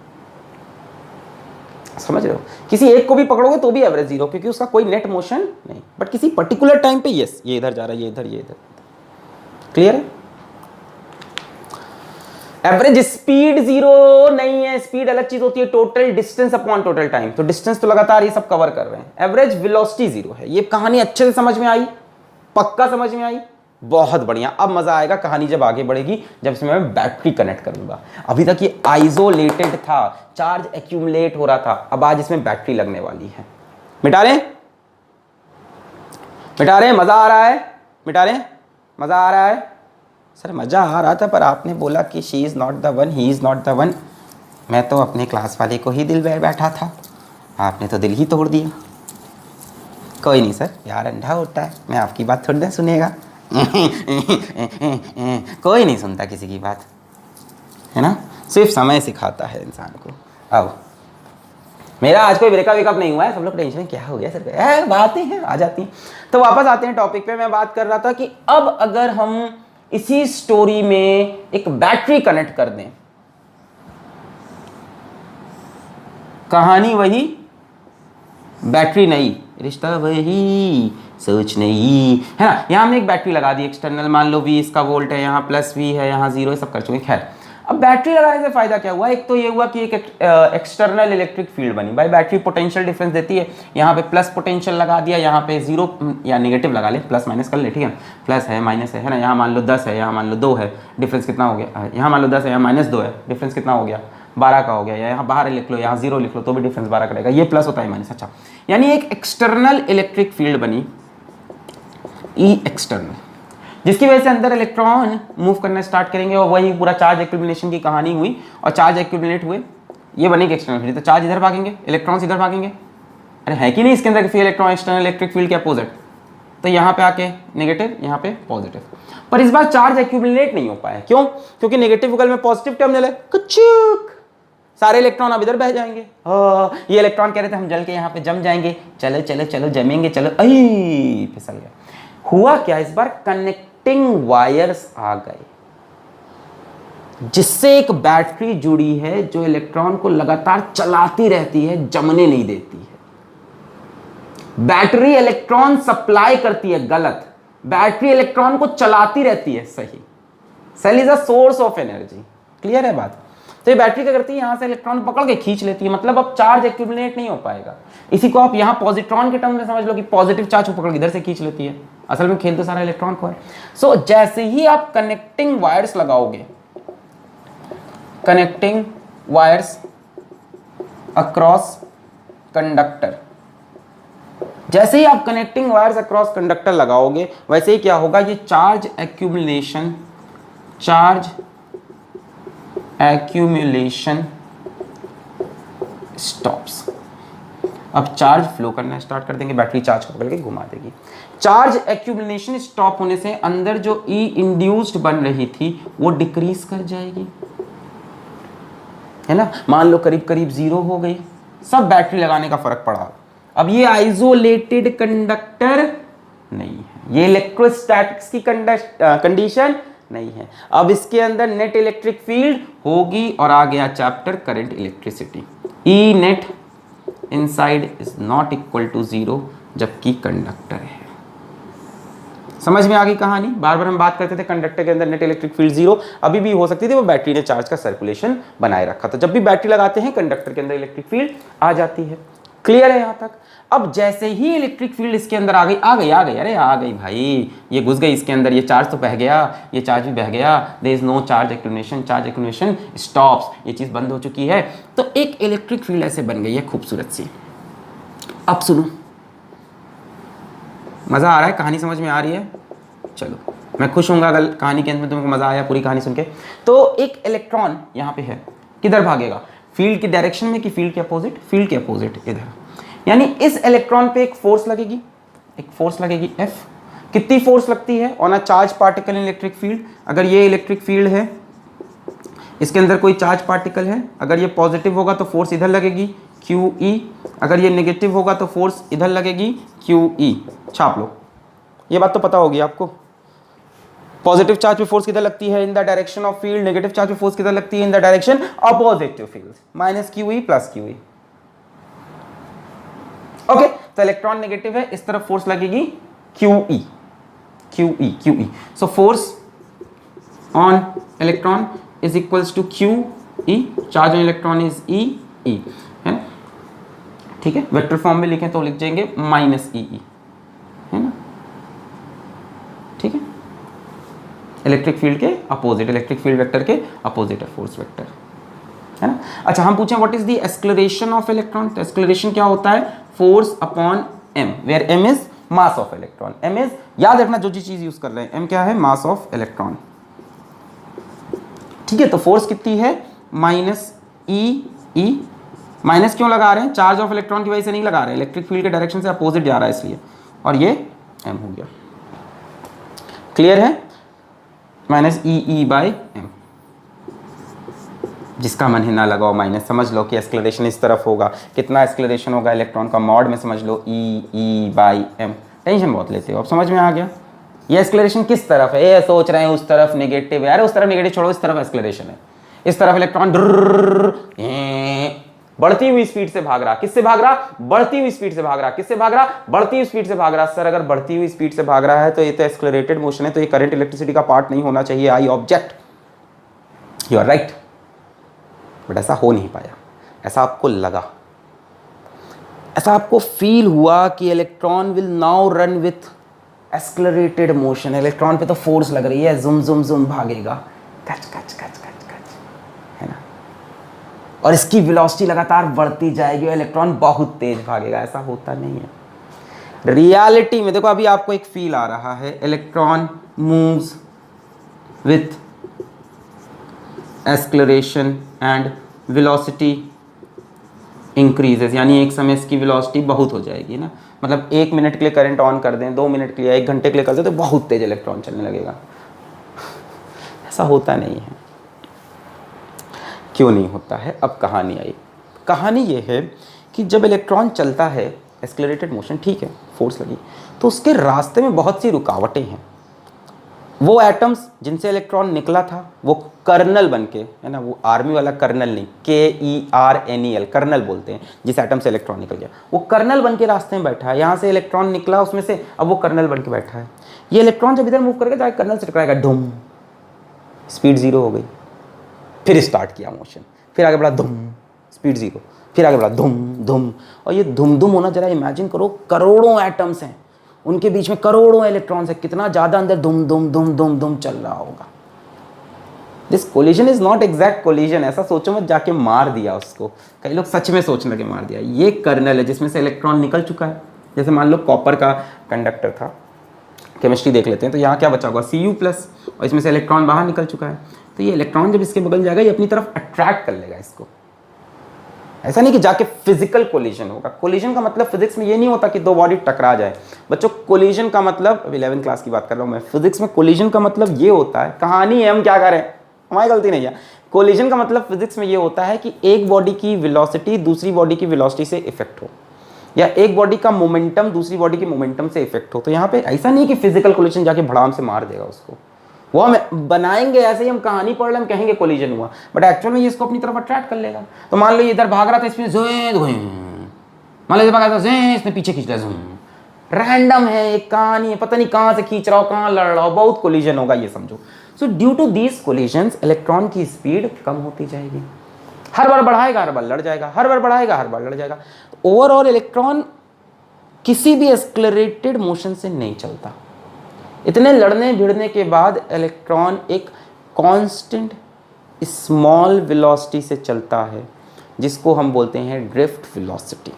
समझ रहे हो? किसी एक को भी पकड़ोगे तो भी एवरेज 0, क्योंकि उसका कोई नेट मोशन नहीं, बट किसी पर्टिकुलर टाइम पे यस ये इधर जा रहा है, ये इधर, ये इधर। क्लियर है? एवरेज स्पीड 0 नहीं है, स्पीड अलग चीज होती है, total distance upon total time. तो डिस्टेंस तो लगातार ये सब कवर कर रहे हैं, एवरेज वेलोसिटी 0 है। ये कहानी अच्छे से समझ में आई? पक्का समझ में आई? बहुत बढ़िया। अब मजा आएगा कहानी जब आगे बढ़ेगी, जब इसमें मैं बैटरी कनेक्ट करूंगा। अभी तक ये आइसोलेटेड था, चार्ज एक्यूमुलेट हो रहा था, अब आज इसमें बैटरी लगने वाली है। मिटा रहे? मिटा रहे? मजा आ रहा है? मिटा रहे? मजा आ रहा है? सर मजा आ रहा था, पर आपने बोला कि she is not the one, he is not the one. मैं तो अपने क्लास वाले को ही दिल बैठा था, आपने तो दिल ही तोड़ दिया। कोई नहीं सर, यार अंधा होता है, मैं आपकी बात थोड़ी देर सुनेगा। कोई नहीं सुनता किसी की बात, है ना? सिर्फ समय सिखाता है इंसान को। आओ, मेरा आज कोई ब्रेकअप वेकअप नहीं हुआ है, सब लोग टेंशन क्या हो गया सर, बातें हैं आ जाती हैं। तो वापस आते हैं टॉपिक पे। मैं बात कर रहा था कि अब अगर हम इसी स्टोरी में एक बैटरी कनेक्ट कर दें, कहानी वही, बैटरी नहीं, रिश्ता वही, सोच नहीं, है ना? यहाँ हमने एक बैटरी लगा दी एक्सटर्नल, मान लो V इसका वोल्ट है, यहाँ प्लस V है, यहाँ 0 है, सब कर चुके। खैर, अब बैटरी लगाने से फायदा क्या हुआ? एक तो ये हुआ कि एक एक्सटर्नल इलेक्ट्रिक फील्ड बनी। भाई बैटरी पोटेंशियल डिफरेंस देती है, यहाँ पे प्लस पोटेंशियल लगा दिया, यहाँ पे 0 या नेगेटिव लगा ले, प्लस माइनस कर ले, ठीक है? प्लस है माइनस है ना? यहाँ मान लो 10 है, यहाँ मान लो 2 है, डिफरेंस कितना हो गया? यहाँ मान लो 10 है, यहाँ -2 है, डिफरेंस कितना हो गया? 12 का हो गया। या यहाँ बाहर लिख लो, यहाँ 0 लिख लो, तो भी डिफरेंस 12 करेगा। ये प्लस होता है माइनस। अच्छा, यानी एक एक्सटर्नल इलेक्ट्रिक फील्ड बनी, ई एक्सटर्नल, जिसकी वजह से अंदर इलेक्ट्रॉन मूव करना स्टार्ट करेंगे, और वही पूरा चार्ज एक्यूमुलेशन की कहानी हुई। और चार्ज एक्यूमुलेट हुए, ये बनेगी एक्सटर्नल फील्ड, तो चार्ज इधर भागेंगे, इलेक्ट्रॉन्स इधर भागेंगे। अरे है कि नहीं इसके अंदर इलेक्ट्रॉन एक्सटर्नल इलेक्ट्रिक फील्ड के अपोजिट, तो यहाँ पे आके नेगेटिव, यहाँ पे पॉजिटिव। पर इस बार चार्ज एक्यूमुलेट नहीं हो पाया। क्यों? क्योंकि नेगेटिव बगल में पॉजिटिव टर्मिनल है, कुचुक, सारे इलेक्ट्रॉन अब इधर बह जाएंगे। ये इलेक्ट्रॉन कह रहे थे हम जल के यहाँ पे जम जाएंगे, चलो चलो चलो जमेंगे, चलो, आई फिसल गया। हुआ क्या? इस बार कनेक्टिंग वायर्स आ गए, जिससे एक बैटरी जुड़ी है जो इलेक्ट्रॉन को लगातार चलाती रहती है, जमने नहीं देती है। बैटरी इलेक्ट्रॉन सप्लाई करती है, गलत। बैटरी इलेक्ट्रॉन को चलाती रहती है, सही। Cell is a source of energy. Clear है बात? तो ये बैटरी क्या करती है? यहां से इलेक्ट्रॉन पकड़ के खींच लेती है, मतलब अब चार्ज एक्यूमुलेट नहीं हो पाएगा। इसी को आप यहां पॉजिट्रॉन के टर्म में समझ लो कि पॉजिटिव चार्ज को पकड़ के इधर से खींच लेती है। असल में खेल तो सारा इलेक्ट्रॉन को है। सो जैसे ही आप कनेक्टिंग वायर्स लगाओगे, कनेक्टिंग वायर्स अक्रॉस कंडक्टर, जैसे ही आप कनेक्टिंग वायर्स अक्रॉस कंडक्टर लगाओगे, वैसे ही क्या होगा? ये चार्ज एक्यूमुलेशन स्टॉप्स। अब चार्ज फ्लो करना स्टार्ट कर देंगे, बैटरी चार्ज को पकड़ के घुमा देगी। चार्ज एक्यूमुलेशन स्टॉप होने से अंदर जो ई इंड्यूस्ड बन रही थी वो डिक्रीज कर जाएगी, है ना? मान लो करीब करीब 0 हो गई। सब बैटरी लगाने का फर्क पड़ा। अब ये आइसोलेटेड कंडक्टर नहीं है, ये इलेक्ट्रोस्टैटिक्स की कंडीशन नहीं है। अब इसके अंदर नेट इलेक्ट्रिक फील्ड होगी, और आ गया chapter current electricity. E net inside is not equal to 0, जबकि कंडक्टर है। समझ में आ गई कहानी? बार बार हम बात करते थे कंडक्टर के अंदर नेट इलेक्ट्रिक फील्ड 0 अभी भी हो सकती थी, वो बैटरी ने चार्ज का सर्कुलेशन बनाए रखा था। जब भी बैटरी लगाते हैं कंडक्टर के अंदर इलेक्ट्रिक फील्ड आ जाती है। क्लियर है यहां तक? अब जैसे ही इलेक्ट्रिक फील्ड इसके अंदर आ गई, अरे आ गई भाई, ये घुस गई इसके अंदर, ये चार्ज तो बह गया, ये चार्ज भी बह गया। There is no charge accumulation stops, ये चीज बंद हो चुकी है। तो एक इलेक्ट्रिक फील्ड ऐसे बन गई है खूबसूरत सी। अब सुनो, मजा आ रहा है? कहानी समझ में आ रही है? चलो, मैं खुश हूंगा अगर कहानी के अंत में तुमको मजा आया पूरी कहानी सुन के। तो एक इलेक्ट्रॉन यहाँ पे है, किधर भागेगा? फील्ड की डायरेक्शन में, कि फील्ड के अपोजिट? फील्ड के अपोजिट, इधर। यानी इस इलेक्ट्रॉन पे एक फोर्स लगेगी, F, कितनी फोर्स लगती है on a charge particle in electric field? अगर ये इलेक्ट्रिक फील्ड है, इसके अंदर कोई चार्ज पार्टिकल है, अगर ये पॉजिटिव होगा तो फोर्स इधर लगेगी QE, अगर ये नेगेटिव होगा तो फोर्स इधर लगेगी QE। छाप लो, ये बात तो पता होगी आपको। पॉजिटिव चार्ज पे फोर्स किधर लगती है? In the direction of field. Negative charge पे फोर्स किधर लगती है? In the direction opposite to field, minus QE plus QE। Okay, तो इलेक्ट्रॉन नेगेटिव है, इस तरफ फोर्स लगेगी QE, QE, QE। So force on electron is equals to QE, charge on electron is EE, है, ठीक है। वेक्टर फॉर्म में लिखें तो लिख जाएंगे माइनस EE, है ना, ठीक है। इलेक्ट्रिक फील्ड के अपोजिट, इलेक्ट्रिक फील्ड वेक्टर के अपोजिट है फोर्स वेक्टर, है ना। अच्छा, हम पूछें what is the acceleration of electron, तो एक्सेलरेशन क्या होता है? Force upon m, where m is mass of electron. m is, याद रखना जो चीज यूज कर रहे हैं, m क्या है? मास ऑफ इलेक्ट्रॉन, ठीक है। तो फोर्स कितनी है? Minus EE। माइनस क्यों लगा रहे हैं? चार्ज ऑफ इलेक्ट्रॉन की वजह से नहीं लगा रहे हैं, इलेक्ट्रिक फील्ड के डायरेक्शन से अपोजिट जा रहा है इसलिए, और ये m हो गया। क्लियर है? Minus EE by m। जिसका मन है ना लगाओ माइनस, समझ लो कि एक्सेलरेशन इस तरफ होगा। कितना एक्सेलरेशन होगा इलेक्ट्रॉन का? मॉड में समझ लो EE बाई m। टेंशन बहुत लेते हो, अब समझ में आ गया ये एक्सेलरेशन किस तरफ है। ये सोच रहे हैं उस तरफ नेगेटिव है, अरे उस तरफ नेगेटिव छोड़ो, इस तरफ एक्सेलरेशन है। इस तरफ इलेक्ट्रॉन बढ़ती हुई स्पीड से भाग रहा। किससे भाग रहा? बढ़ती हुई स्पीड से भाग रहा। किससे भाग रहा? बढ़ती हुई स्पीड से भाग रहा। सर अगर बढ़ती हुई स्पीड से भाग रहा है तो ये तो एक्सेलरेटेड मोशन है, तो ये करंट इलेक्ट्रिसिटी का पार्ट नहीं होना चाहिए। I object. You are right, but ऐसा हो नहीं पाया। ऐसा आपको लगा, ऐसा आपको फील हुआ कि electron will now run with accelerated motion. Electron पे तो फोर्स लग रही है, जुम जुम जुम भागेगा, कच कच कच कच कच, है ना, और इसकी वेलोसिटी लगातार बढ़ती जाएगी और इलेक्ट्रॉन बहुत तेज भागेगा। ऐसा होता नहीं है रियलिटी में। देखो अभी आपको एक फील आ रहा है, electron moves with acceleration and velocity increases, यानी एक समय इसकी वेलोसिटी बहुत हो जाएगी ना। मतलब 1 मिनट के लिए करंट ऑन कर दें, 2 मिनट के लिए, 1 घंटे के लिए कर दें तो बहुत तेज इलेक्ट्रॉन चलने लगेगा। ऐसा होता नहीं है। क्यों नहीं होता है? अब कहानी आई। कहानी ये है कि जब इलेक्ट्रॉन चलता है एक्सेलरेटेड मोशन, ठीक है, फोर्स लगी, तो उसके रास्ते में बहुत सी रुकावटें हैं। वो एटम्स जिनसे इलेक्ट्रॉन निकला था वो कर्नल बनके, है ना, वो आर्मी वाला कर्नल नहीं, KERNEL, कर्नल बोलते हैं जिस एटम से इलेक्ट्रॉन निकल गया, वो कर्नल बनके रास्ते में बैठा है। यहाँ से इलेक्ट्रॉन निकला उसमें से, अब वो कर्नल बनके बैठा है। ये इलेक्ट्रॉन जब इधर मूव करके जाके कर्नल से टकराएगा, धूम, स्पीड 0 हो गई। फिर स्टार्ट किया मोशन, फिर आगे बढ़ा, धूम, स्पीड 0, फिर आगे बढ़ा, धूम धूम। और ये धूम धूम होना, जरा इमेजिन करो, करोड़ों एटम्स हैं, उनके बीच में करोड़ों इलेक्ट्रॉन्स है, कितना ज़्यादा अंदर धूम धूम धूम धूम धूम चल रहा होगा। This collision is not exact collision, ऐसा सोचो मत जाके मार दिया उसको। कई लोग सच में सोचने लगे मार दिया। ये कर्नल है जिसमें से इलेक्ट्रॉन निकल चुका है। जैसे मान लो कॉपर का कंडक्टर था, केमिस्ट्री देख लेते हैं, तो यहाँ क्या बचा होगा? Cu+, और इसमें से इलेक्ट्रॉन बाहर निकल चुका है। तो ये इलेक्ट्रॉन जब इसके बगल जाएगा, ये अपनी तरफ अट्रैक्ट कर लेगा इसको। ऐसा नहीं कि जाके फिजिकल कोलिजन होगा। कोलिजन का मतलब फिजिक्स में ये नहीं होता कि दो बॉडी टकरा जाए बच्चों। कोलिजन का मतलब, अभी 11th क्लास की बात कर रहा हूँ मैं, फिजिक्स में कोलिजन का मतलब ये होता है, कहानी है, हम क्या करें, हमारी गलती नहीं है। कोलिजन का मतलब फिजिक्स में ये होता है कि एक बॉडी की वेलोसिटी दूसरी बॉडी की वेलोसिटी से इफेक्ट हो, या एक बॉडी का मोमेंटम दूसरी बॉडी के मोमेंटम से इफेक्ट हो। तो यहाँ पे ऐसा नहीं कि फिजिकल कोलिजन जाके भड़ाम से मार देगा उसको, वो हम बनाएंगे ऐसे ही, हम कहानी पढ़ रहे, हम कहेंगे कोलिजन हुआ, बट एक्चुअल में ये इसको अपनी तरफ अट्रैक्ट कर लेगा। तो मान लो ये इधर भाग रहा था, इसमें मान लो इधर भाग रहा था, इसने पीछे खींच लिया, रैंडम है, एक कहानी है, पता नहीं कहाँ से खींच रहा हो, कहाँ लड़ रहा हो, बहुत कोलिजन होगा ये समझो। So due to these collisions electron की स्पीड कम होती जाएगी। हर बार बढ़ाएगा, हर बार लड़ जाएगा, हर बार बढ़ाएगा, हर बार लड़ जाएगा। ओवरऑल इलेक्ट्रॉन किसी भी एक्सेलरेटेड मोशन से नहीं चलता। इतने लड़ने भिड़ने के बाद इलेक्ट्रॉन एक कांस्टेंट स्मॉल वेलोसिटी से चलता है, जिसको हम बोलते हैं ड्रिफ्ट वेलोसिटी।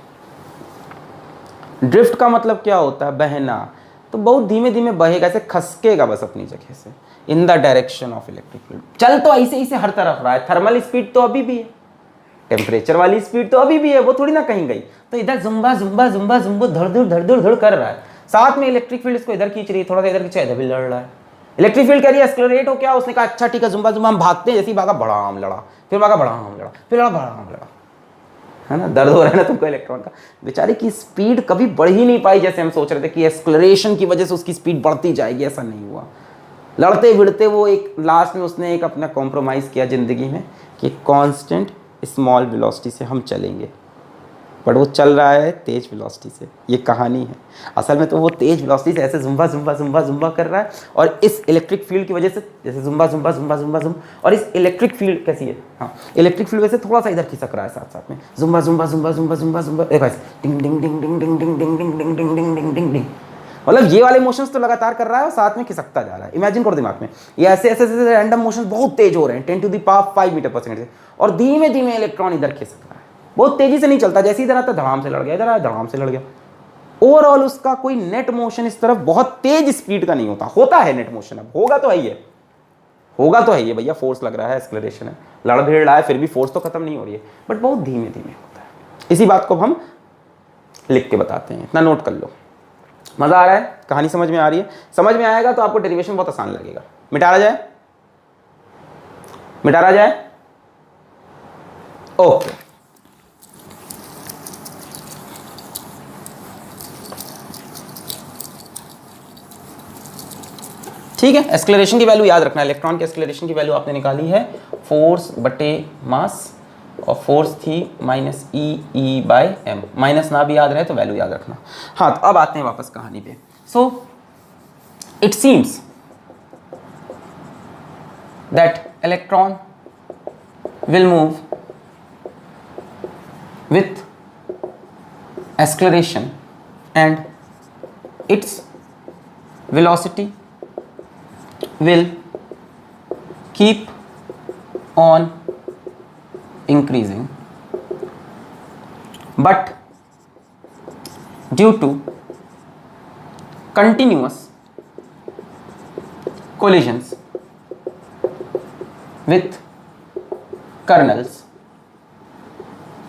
ड्रिफ्ट का मतलब क्या होता है? बहना। तो बहुत धीमे धीमे बहेगा, ऐसे खसकेगा बस अपनी जगह से, इन the direction of electric field. चल तो ऐसे ऐसे हर तरफ रहा है। थर्मल स्पीड तो अभी भी है, टेम्परेचर वाली स्पीड तो अभी भी है, वो थोड़ी ना कहीं गई। तो इधर जुम्बा जुम्बा जुम्बा जुम्बो धड़ धड़ धड़ धड़ धड़ कर रहा है। साथ में इलेक्ट्रिक फील्ड इसको इधर खींच रही है, थोड़ा सा इधर खींचा, इधर भी लड़ रहा है। इलेक्ट्रिक फील्ड कह रही है एक्सलरेट हो, क्या उसने कहा अच्छा ठीक है जुम्बा जुम्बा हम भागते हैं, जैसे ही भागा बड़ा आम लड़ा, फिर भागा बड़ा आम लड़ा, फिर बड़ा आम लड़ा, है ना, दर्द हो रहा है ना तुमको इलेक्ट्रॉन का। बेचारे की स्पीड कभी बढ़ ही नहीं पाई, जैसे हम सोच रहे थे कि एक्सलरेशन की वजह से उसकी स्पीड बढ़ती जाएगी, ऐसा नहीं हुआ। लड़ते भिड़ते वो एक लास्ट में उसने एक अपना कॉम्प्रोमाइज़ किया ज़िंदगी में कि कांस्टेंट स्मॉल वेलोसिटी से हम चलेंगे, बट वो चल रहा है तेज वेलोसिटी से। ये कहानी है, असल में तो वो तेज वेलोसिटी से ऐसे जुम्बा जुम्बा जुम्बा जुम्बा कर रहा है, और इस इलेक्ट्रिक फील्ड की वजह से जैसे जुम्बा जुम्बा जुम्बा जुम्बा जुम्बा, और इस इलेक्ट्रिक फील्ड कैसी है, हाँ इलेक्ट्रिक फील्ड वैसे थोड़ा सा इधर खिसक रहा है साथ साथ में, जुम्बा जुम्बा जुम्बा जुम्बा जुम्बा जुम्बा, देखो ऐसे डिंग डिंग डिंग डिंग डिंग डिंग डिंग डिंग डिंग डिंग डिंग डिंग डिंग डिंग, मतलब ये वाले मोशंस तो लगातार कर रहा है और साथ में खिसकता जा रहा है। इमेजिन करो दिमाग में, ये ऐसे ऐसे ऐसे रैंडम मोशंस बहुत तेज हो रहे हैं 10 to the power 5 मीटर पर सेकंड से, और धीमे धीमे इलेक्ट्रॉन इधर खिसक रहा है, बहुत तेजी से नहीं चलता, जैसे इधर आता धड़ाम से लड़ गया, इधर आया धड़ाम से लड़ गया। ओवरऑल उसका कोई नेट मोशन इस तरफ बहुत तेज स्पीड का नहीं होता, होता है नेट मोशन, अब होगा तो है ही है, होगा तो है ही भैया, फोर्स लग रहा है, एक्सलरेशन है, लड़ भिड़ रहा है, फिर भी फोर्स तो खत्म नहीं हो रही है, बट बहुत धीमे धीमे होता है। इसी बात को हम लिख के बताते हैं, इतना नोट कर लो। मजा आ रहा है, कहानी समझ में आ रही है? समझ में आएगा तो आपको डेरिवेशन बहुत आसान लगेगा। मिटारा जाए, मिटारा जाए, ओके। ठीक है, एक्सलरेशन की वैल्यू याद रखना, इलेक्ट्रॉन के एक्सलरेशन की वैल्यू आपने निकाली है फोर्स बटे मास, और फोर्स थी minus E by M, minus ना भी याद रहे तो वैल्यू याद रखना। हाँ, तो अब आते हैं वापस कहानी पे। So it seems that electron will move with acceleration and its velocity will keep on increasing, but due to continuous collisions with kernels,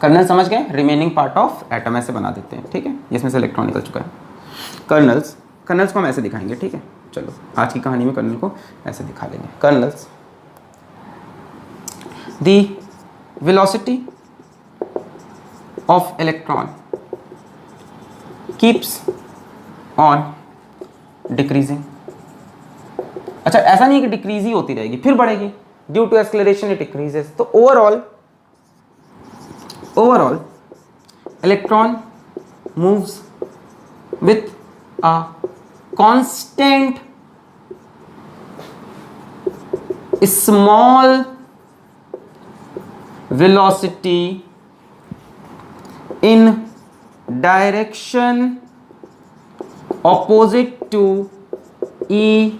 kernel समझ गए, रिमेनिंग पार्ट ऑफ एटम ऐसे बना देते हैं, ठीक है, जिसमें से इलेक्ट्रॉन निकल चुका है। कर्नल्स, कर्नल्स को हम ऐसे दिखाएंगे, ठीक है, चलो आज की कहानी में कर्नल को ऐसे दिखा देंगे। Colonel's, the velocity of electron keeps on decreasing. अच्छा, ऐसा नहीं है कि डिक्रीज ही होती रहेगी, फिर बढ़ेगी, due to acceleration it decreases. तो overall electron moves with a constant small velocity in direction opposite to E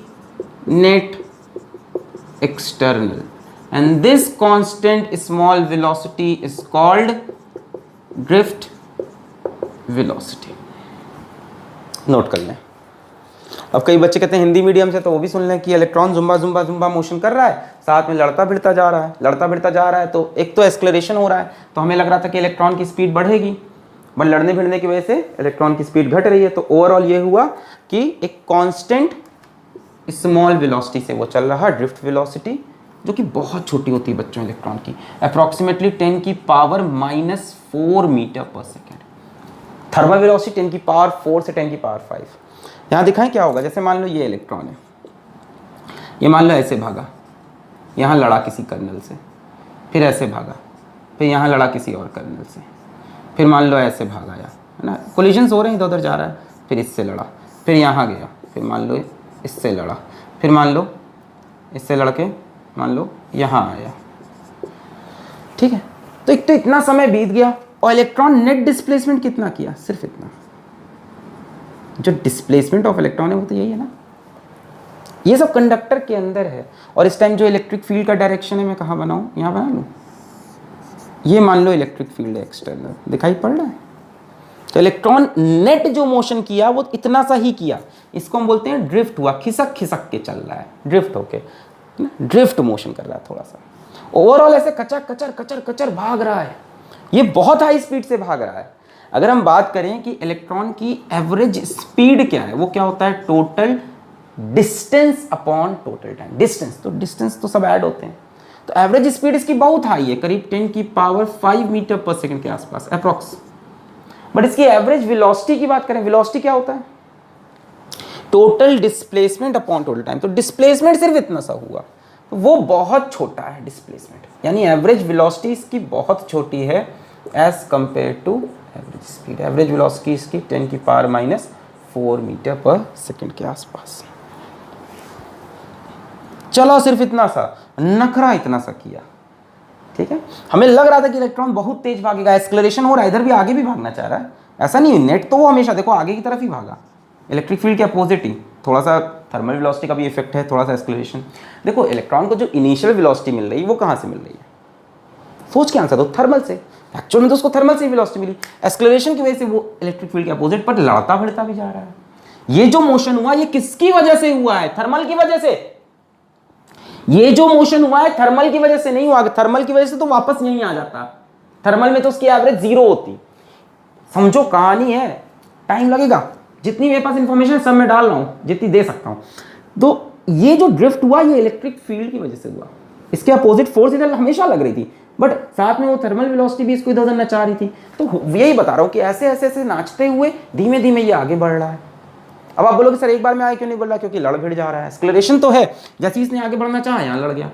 net external, and this constant small velocity is called drift velocity। Note कर लें। अब कई बच्चे कहते हैं हिंदी मीडियम से, तो वो भी सुन लें कि इलेक्ट्रॉन जुम्बा जुम्बा जुम्बा मोशन कर रहा है, साथ में लड़ता भिड़ता जा रहा है, लड़ता भिड़ता जा रहा है, तो एक तो एक्सलरेशन हो रहा है, तो हमें लग रहा था कि इलेक्ट्रॉन की स्पीड बढ़ेगी, बट लड़ने भिड़ने की वजह से इलेक्ट्रॉन की स्पीड घट रही है। तो ओवरऑल ये हुआ कि एक कांस्टेंट स्मॉल वेलोसिटी से वो चल रहा है, ड्रिफ्ट वेलोसिटी, जो कि बहुत छोटी होती है बच्चों इलेक्ट्रॉन की, अप्रॉक्सीमेटली 10 की पावर -4 मीटर पर सेकेंड। थर्मल वेलोसिटी 10 की पावर 4 से 10 की पावर 5। यहाँ दिखाएं क्या होगा, जैसे मान लो ये इलेक्ट्रॉन है, ये मान लो ऐसे भागा, यहाँ लड़ा किसी कर्नल से, फिर ऐसे भागा, फिर यहाँ लड़ा किसी और कर्नल से, फिर मान लो ऐसे भागा, या है ना, कोलिजन्स हो रहे हैं, इधर उधर जा रहा है, फिर इससे लड़ा, फिर यहाँ गया, फिर मान लो इससे लड़ा, फिर मान लो इससे लड़के मान लो यहाँ आया, ठीक है। तो एक तो इतना समय बीत गया, और इलेक्ट्रॉन नेट डिस्प्लेसमेंट कितना किया, सिर्फ इतना। जो डिस्प्लेसमेंट ऑफ इलेक्ट्रॉन है वो तो यही है ना, ये सब कंडक्टर के अंदर है। और इस टाइम जो इलेक्ट्रिक फील्ड का डायरेक्शन है, मैं कहाँ बनाऊँ, यहाँ बना लूँ, ये मान लो इलेक्ट्रिक फील्ड है एक्सटर्नल, दिखाई पड़ रहा है। तो इलेक्ट्रॉन नेट जो मोशन किया वो इतना सा ही किया, इसको हम बोलते हैं ड्रिफ्ट हुआ, खिसक खिसक के चल रहा है, ड्रिफ्ट होके, ड्रिफ्ट मोशन कर रहा है थोड़ा सा। ओवरऑल ऐसे कचर कचर कचर कचर भाग रहा है, ये बहुत हाई स्पीड से भाग रहा है, अगर हम बात करें कि इलेक्ट्रॉन की एवरेज स्पीड क्या है, वो क्या होता है, total distance upon total time. Distance तो सब ऐड होते हैं, तो एवरेज स्पीड इसकी बहुत हाई है, करीब 10⁵ मीटर पर सेकंड के आसपास अप्रोक्स। बट इसकी एवरेज वेलोसिटी की बात करें, वेलोसिटी क्या होता है, total displacement upon total time. तो डिस्प्लेसमेंट सिर्फ इतना सा हुआ, तो वो बहुत छोटा है डिस्प्लेसमेंट, यानी एवरेज वेलोसिटी इसकी बहुत छोटी है as compare to average speed. Average velocity इसकी 10⁻⁴ मीटर पर सेकंड के आसपास। चलो सिर्फ इतना सा, नखरा इतना सा किया, ठीक है। हमें लग रहा था कि इलेक्ट्रॉन बहुत तेज भागेगा, एक्सलेरेशन हो रहा है, इधर भी आगे भी भागना चाह रहा है, ऐसा नहीं, नेट तो वो हमेशा देखो आगे की तरफ ही भागा, इलेक्ट्रिक फील्ड के अपोजिट ही, थोड़ा सा थर्मल वेलोसिटी का भी इफेक्ट है, थोड़ा सा एक्सलेरेशन। देखो इलेक्ट्रॉन को जो इनिशियल वेलोसिटी मिल रही है वो कहाँ से मिल रही है, सोच के आंसर दो, थर्मल से। एक्चुअल में तो उसको थर्मल से वेलोसिटी मिली, एक्सलेरेशन की वजह से वो इलेक्ट्रिक फील्ड के अपोजिट पर लड़ता भिड़ता भी जा रहा है। ये जो मोशन हुआ ये किसकी वजह से हुआ है, थर्मल की वजह से। ये जो मोशन हुआ है थर्मल की वजह से नहीं हुआ, थर्मल की वजह से तो वापस यहीं आ जाता, थर्मल में तो उसकी एवरेज 0 होती। समझो कहानी है, टाइम लगेगा, जितनी मेरे पास इंफॉर्मेशन सब मैं डाल रहा हूं, जितनी दे सकता हूं। तो ये जो ड्रिफ्ट हुआ ये इलेक्ट्रिक फील्ड की वजह से हुआ, इसके अपोजिट फोर्स इधर हमेशा लग रही थी, बट साथ में वो थर्मल वेलोसिटी भी इसको इधर उधर नचा रही थी। तो यही बता रहा हूं कि ऐसे ऐसे ऐसे नाचते हुए धीमे धीमे ये आगे बढ़ रहा है। अब आप बोलोगे सर एक बार में आगे क्यों नहीं बढ़ रहा, क्योंकि लड़ भिड़ जा रहा है, एक्सलेरेशन तो है, जैसे इसने आगे बढ़ना चाहा यहाँ लड़ गया,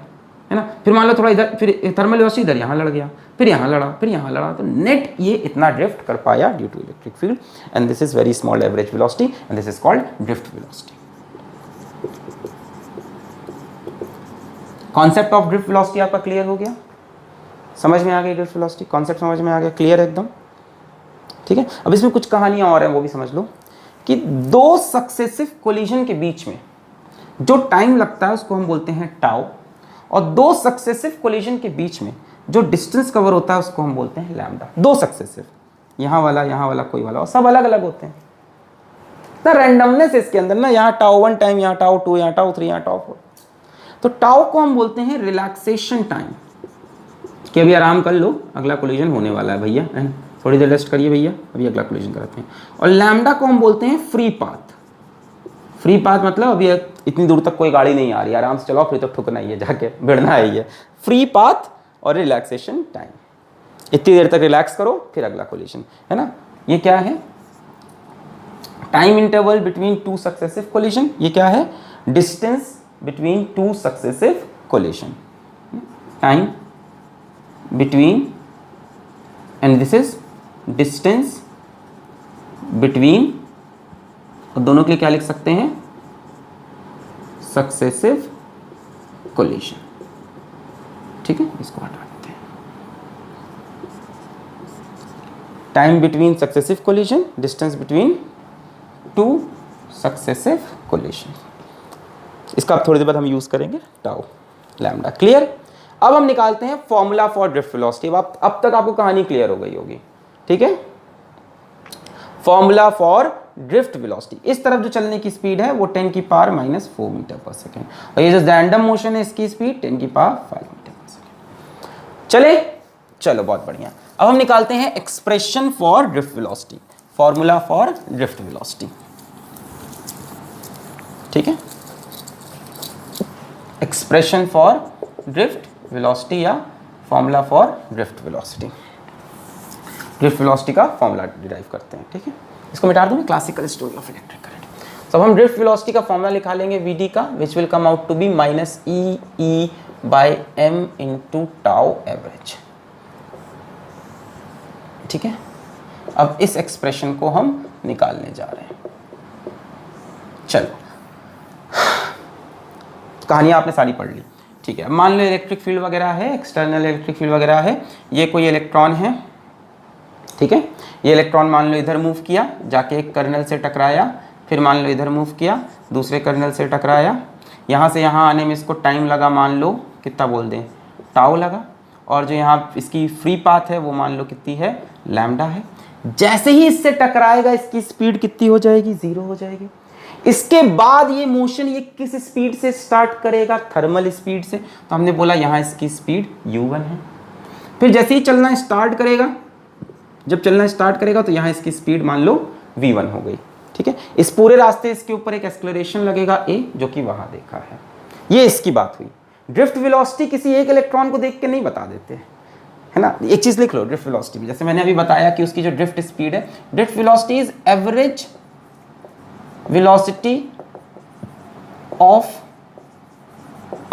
है ना, फिर मान लो थोड़ा इधर, फिर थर्मल वेलोसिटी इधर यहाँ लड़ गया, फिर यहाँ लड़ा, फिर यहाँ लड़ा, तो नेट ये इतना ड्रिफ्ट कर पाया due to electric field, and this is very small average velocity and this is called drift velocity. Concept of drift velocity आपका क्लियर हो गया, समझ में आ गई ड्रिफ्ट वेलोसिटी, कॉन्सेप्ट समझ में आ गया, क्लियर है एकदम, ठीक है। अब इसमें कुछ कहानियां और हैं वो भी समझ लो, कि दो सक्सेसिव कोलिजन के बीच में जो टाइम लगता है उसको हम बोलते हैं टाउ, और दो सक्सेसिव कोलिजन के बीच में जो डिस्टेंस कवर होता है उसको हम बोलते हैं लैम्डा। दो सक्सेसिव, यहाँ वाला कोई वाला, और सब अलग अलग होते हैं ना, रैंडमनेस इसके अंदर ना, यहाँ टाउ 1 टाइम, यहाँ टाउ 2, यहाँ टाउ 3, यहाँ टाउ 4। तो टाउ को हम बोलते हैं रिलैक्सेशन टाइम, कि अभी आराम कर लो, अगला कोलिजन होने वाला है भैया, है ना, थोड़ी देर रेस्ट करिए भैया, अभी अगला कोलिजन कराते हैं। और लैम्डा को हम बोलते हैं फ्री पाथ। फ्री पाथ मतलब अभी इतनी दूर तक कोई गाड़ी नहीं आ रही, आराम से चलाओ, फिर तो ठुकना ही है, जाके भिड़ना ही है। फ्री पाथ और रिलैक्सेशन टाइम, इतनी देर तक रिलैक्स करो फिर अगला कोलिजन, है ना। ये क्या है, time interval between 2 successive collision, ये क्या है, distance between 2 successive collision, time between, and this is distance between, और दोनों के लिए क्या लिख सकते हैं, सक्सेसिव कोलिजन, ठीक है, इसको हटा देते हैं। Time between successive collision, distance between 2 successive collision, इसका अब थोड़ी देर बाद हम यूज करेंगे टाउ लैम्डा, क्लियर। अब हम निकालते हैं फॉर्मूला फॉर ड्रिफ्ट वेलोसिटी। अब तक आपको कहानी क्लियर हो गई होगी, ठीक है। फॉर्मूला फॉर ड्रिफ्ट वेलोसिटी, इस तरफ जो चलने की स्पीड है वो 10⁻⁴ मीटर पर सेकेंड, और ये जो रैंडम मोशन है इसकी स्पीड 10⁵ मीटर पर सेकेंड। चलो बहुत बढ़िया। अब हम निकालते हैं expression for drift velocity, formula for drift velocity, ठीक है। एक्सप्रेशन फॉर ड्रिफ्ट वेलोसिटी या formula for drift velocity, drift velocity का फॉर्मूला डिराइव करते हैं, ठीक है। इसको मिटा दूँ, classical story of electric current. तो हम ड्रिफ्ट वेलोसिटी का फॉर्मूला लिखा लेंगे वीडी का, which will come out to be -E/m × tau average, ठीक है। अब इस एक्सप्रेशन को हम निकालने जा रहे हैं। चलो कहानियाँ आपने सारी पढ़ ली, ठीक है। मान लो इलेक्ट्रिक फील्ड वगैरह है, एक्सटर्नल इलेक्ट्रिक फील्ड वगैरह है, ये कोई इलेक्ट्रॉन है, ठीक है। ये इलेक्ट्रॉन मान लो इधर मूव किया, जाके एक कर्नल से टकराया, फिर मान लो इधर मूव किया, दूसरे कर्नल से टकराया, यहाँ से यहाँ आने में इसको टाइम लगा, मान लो कितना बोल दें, टाउ लगा, और जो यहाँ इसकी फ्री पाथ है वो मान लो कितनी है, लैम्डा है। जैसे ही इससे टकराएगा इसकी स्पीड कितनी हो जाएगी, 0 हो जाएगी। इसके बाद ये मोशन ये किस स्पीड से स्टार्ट करेगा, थर्मल स्पीड से, तो हमने बोला यहाँ इसकी स्पीड u1 है। फिर जैसे ही चलना स्टार्ट करेगा जब चलना स्टार्ट करेगा तो यहाँ इसकी स्पीड मान लो v1 हो गई, ठीक है। इस पूरे रास्ते इसके ऊपर एक एक्सलेरेशन लगेगा a, जो कि वहां देखा है। ये इसकी बात हुई। ड्रिफ्ट वेलोसिटी किसी एक इलेक्ट्रॉन को देख के नहीं बता देते, है ना। एक चीज लिख लो ड्रिफ्ट वेलोसिटी भी, जैसे मैंने अभी बताया कि उसकी जो ड्रिफ्ट स्पीड है, drift velocity is average velocity of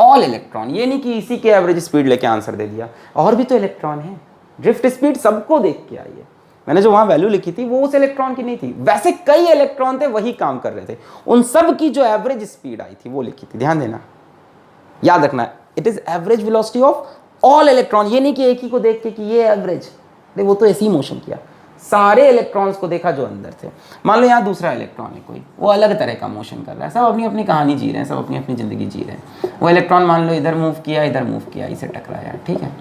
all electron. ये नहीं कि इसी के एवरेज स्पीड लेके आंसर दे दिया, और भी तो इलेक्ट्रॉन है। ड्रिफ्ट स्पीड सबको देख के आई है। मैंने जो वहां वैल्यू लिखी थी वो उस इलेक्ट्रॉन की नहीं थी, वैसे कई इलेक्ट्रॉन थे वही काम कर रहे थे, उन सब की जो एवरेज स्पीड आई थी वो लिखी थी। ध्यान देना, याद रखना, it is average velocity of all electron. ये नहीं कि एक ही को देख के कि ये एवरेज, वो तो ऐसे ही मोशन किया, सारे इलेक्ट्रॉन्स को देखा जो अंदर थे। मान लो यहाँ दूसरा इलेक्ट्रॉन है कोई, वो अलग तरह का मोशन कर रहा है, सब अपनी अपनी कहानी जी रहे हैं, सब अपनी अपनी जिंदगी जी रहे हैं। वो इलेक्ट्रॉन मान लो इधर मूव किया, इधर मूव किया, इसे टकराया, ठीक है,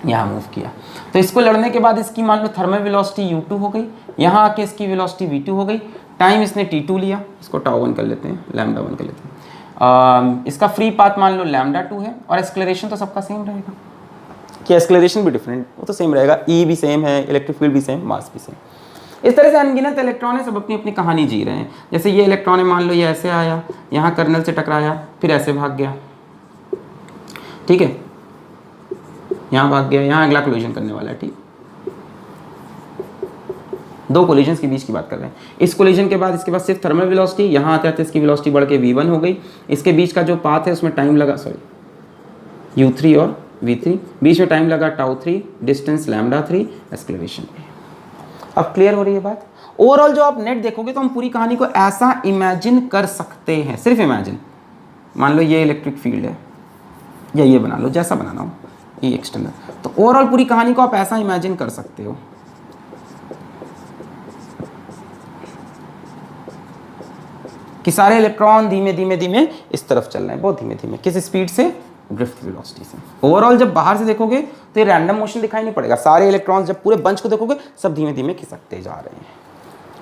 यहाँ मूव किया, तो इसको लड़ने के बाद इसकी मान लो थर्मल वेलोसिटी u2 हो गई, यहाँ आके इसकी वेलोसिटी v2 हो गई, टाइम इसने t2 लिया, इसको τ1 कर लेते हैं, λ1 कर लेते हैं। इसका फ्री पाथ मान लो λ2 है, और एक्सलेरेशन तो सबका सेम रहेगा, कि एक्सलेरेशन भी डिफरेंट, वो तो सेम रहेगा, e भी सेम है, इलेक्ट्रिक फील्ड भी सेम, मास भी सेम। इस तरह से अनगिनत इलेक्ट्रॉन है, सब अपनी अपनी कहानी जी रहे हैं। जैसे ये इलेक्ट्रॉन है, मान लो ये ऐसे आया, यहाँ कर्नल से टकराया, फिर ऐसे भाग गया, ठीक है, यहाँ भाग गया, यहाँ अगला कोलिजन करने वाला है, ठीक। दो कोलिजन्स के बीच की बात कर रहे हैं। इस कोलिजन के बाद इसके पास सिर्फ थर्मल वेलोसिटी, यहाँ आते आते इसकी वेलोसिटी बढ़ के v1 हो गई, इसके बीच का जो पाथ है उसमें टाइम लगा, सॉरी u3 और v3, बीच में टाइम लगा τ3, डिस्टेंस λ3, एक्सलेरेशन। अब क्लियर हो रही है बात। ओवरऑल जो आप नेट देखोगे तो हम पूरी कहानी को ऐसा इमेजिन कर सकते हैं, सिर्फ इमेजिन। मान लो ये इलेक्ट्रिक फील्ड है, या ये बना लो, जैसा बनाना हो, ये एक्सटर्नल, तो ओवरऑल पूरी कहानी को आप ऐसा इमेजिन कर सकते हो कि सारे इलेक्ट्रॉन धीमे धीमे धीमे इस तरफ चल रहे हैं, बहुत धीमे धीमे, किस स्पीड से, ड्रिफ्ट वेलोसिटी से। ओवरऑल जब बाहर से देखोगे तो ये रैंडम मोशन दिखाई नहीं पड़ेगा, सारे इलेक्ट्रॉन्स जब पूरे बंच को देखोगे सब धीमे धीमे खिसकते जा रहे हैं,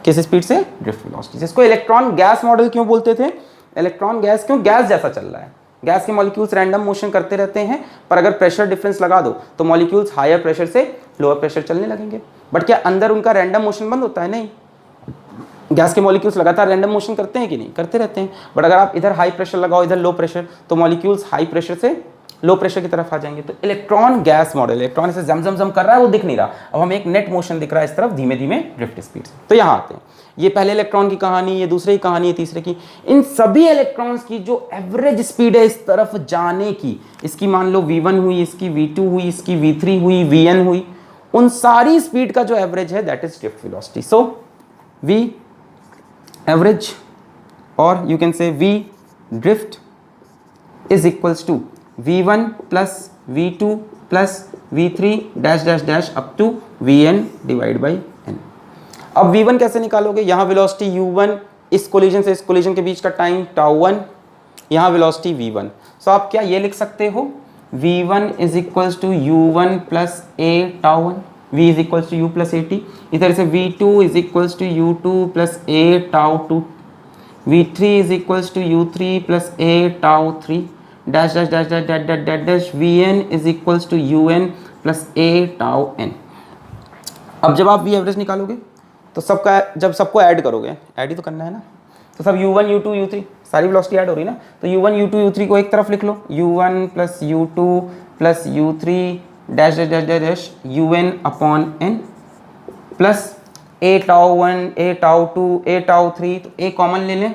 किस स्पीड से, ड्रिफ्ट वेलोसिटी से। इसको इलेक्ट्रॉन गैस मॉडल क्यों बोलते थे, इलेक्ट्रॉन गैस क्यों, गैस जैसा चल रहा है, गैस के मॉलिक्यूल्स रैंडम मोशन करते रहते हैं, पर अगर प्रेशर डिफरेंस लगा दो तो मॉलिक्यूल्स हायर प्रेशर से लोअर प्रेशर चलने लगेंगे। बट क्या अंदर उनका रैंडम मोशन बंद होता है, नहीं, गैस के मॉलिक्यूल्स लगातार रैंडम मोशन करते हैं कि नहीं, करते रहते हैं। बट अगर आप इधर हाई प्रेशर लगाओ, इधर लो प्रेशर, तो मॉलिक्यूल्स हाई प्रेशर से लो प्रेशर की तरफ आ जाएंगे। तो इलेक्ट्रॉन गैस मॉडल, इलेक्ट्रॉन से जम जम जम कर रहा है, वो दिख नहीं रहा, अब हमें एक नेट मोशन दिख रहा है इस तरफ धीमे धीमे ड्रिफ्ट स्पीड से। तो यहाँ आते हैं, ये पहले इलेक्ट्रॉन की कहानी, ये दूसरे की कहानी, ये तीसरे की। इन सभी इलेक्ट्रॉन्स की जो एवरेज स्पीड है इस तरफ जाने की, इसकी मान लो v1 हुई, इसकी v2 हुई, इसकी v3 हुई, vn हुई, उन सारी स्पीड का जो एवरेज है that is drift velocity. So v average, और you can say v drift is equals to v1 plus v2 plus v3 dash dash dash up to vn divide by n। अब v1 कैसे निकालोगे, यहाँ velocity u1, इस collision से इस collision के बीच का टाइम τ1, यहाँ वेलोसिटी v1। सो आप क्या ये लिख सकते हो, v1 is equals to u1 plus a τ1, v is equals to u plus at। इधर से v2 is equals to u2 plus a τ2, v3 is equals to u3 plus a τ3, dash dash dash dash dash dash dash dash vn is equals to un plus a τn। अब जब आप v average निकालोगे तो सबका, जब सबको add करोगे, add ही तो करना है ना, तो सब u1 u2 u3 सारी वेलोसिटी ऐड हो रही है ना, तो u1 u2 u3 को एक तरफ लिख लो, u1 plus u2 plus u3 dash dash dash dash dash un upon n plus a τ1 a τ2 a τ3, तो a कॉमन ले लें,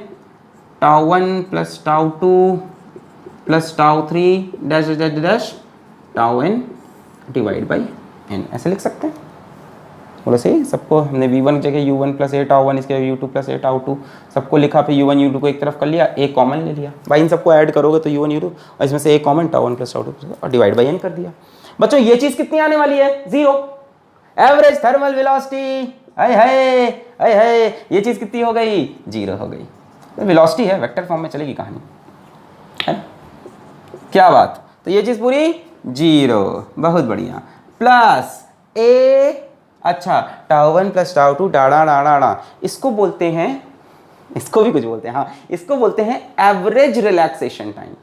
τ1 plus τ2 plus τ3 dash dash dash dash τn divide by n, ऐसे लिख सकते हैं। बोलो सही, सबको हमने v1 की जगह u1 प्लस a τ1, इसके u2 प्लस a τ2 सबको लिखा, फिर u1 u2 को एक तरफ कर लिया, a कॉमन ले लिया, भाई इन सबको ऐड करोगे तो u1 u2 और इसमें से a कॉमन τ1 प्लस τ2 और डिवाइड बाई n कर दिया। बच्चों ये चीज़ कितनी आने वाली है, 0, एवरेज थर्मल वेलोसिटी, हाय हाय हाय हाय, ये चीज़ कितनी हो गई, 0 हो गई। तो वेलोसिटी है, वेक्टर फॉर्म में चलेगी कहानी, है क्या बात। तो ये चीज़ पूरी 0, बहुत बढ़िया, प्लस a, अच्छा τ1 प्लस τ2 डाड़ा डाड़ा डा, इसको बोलते हैं, इसको भी कुछ बोलते हैं, हाँ इसको बोलते हैं एवरेज रिलैक्सेशन टाइम।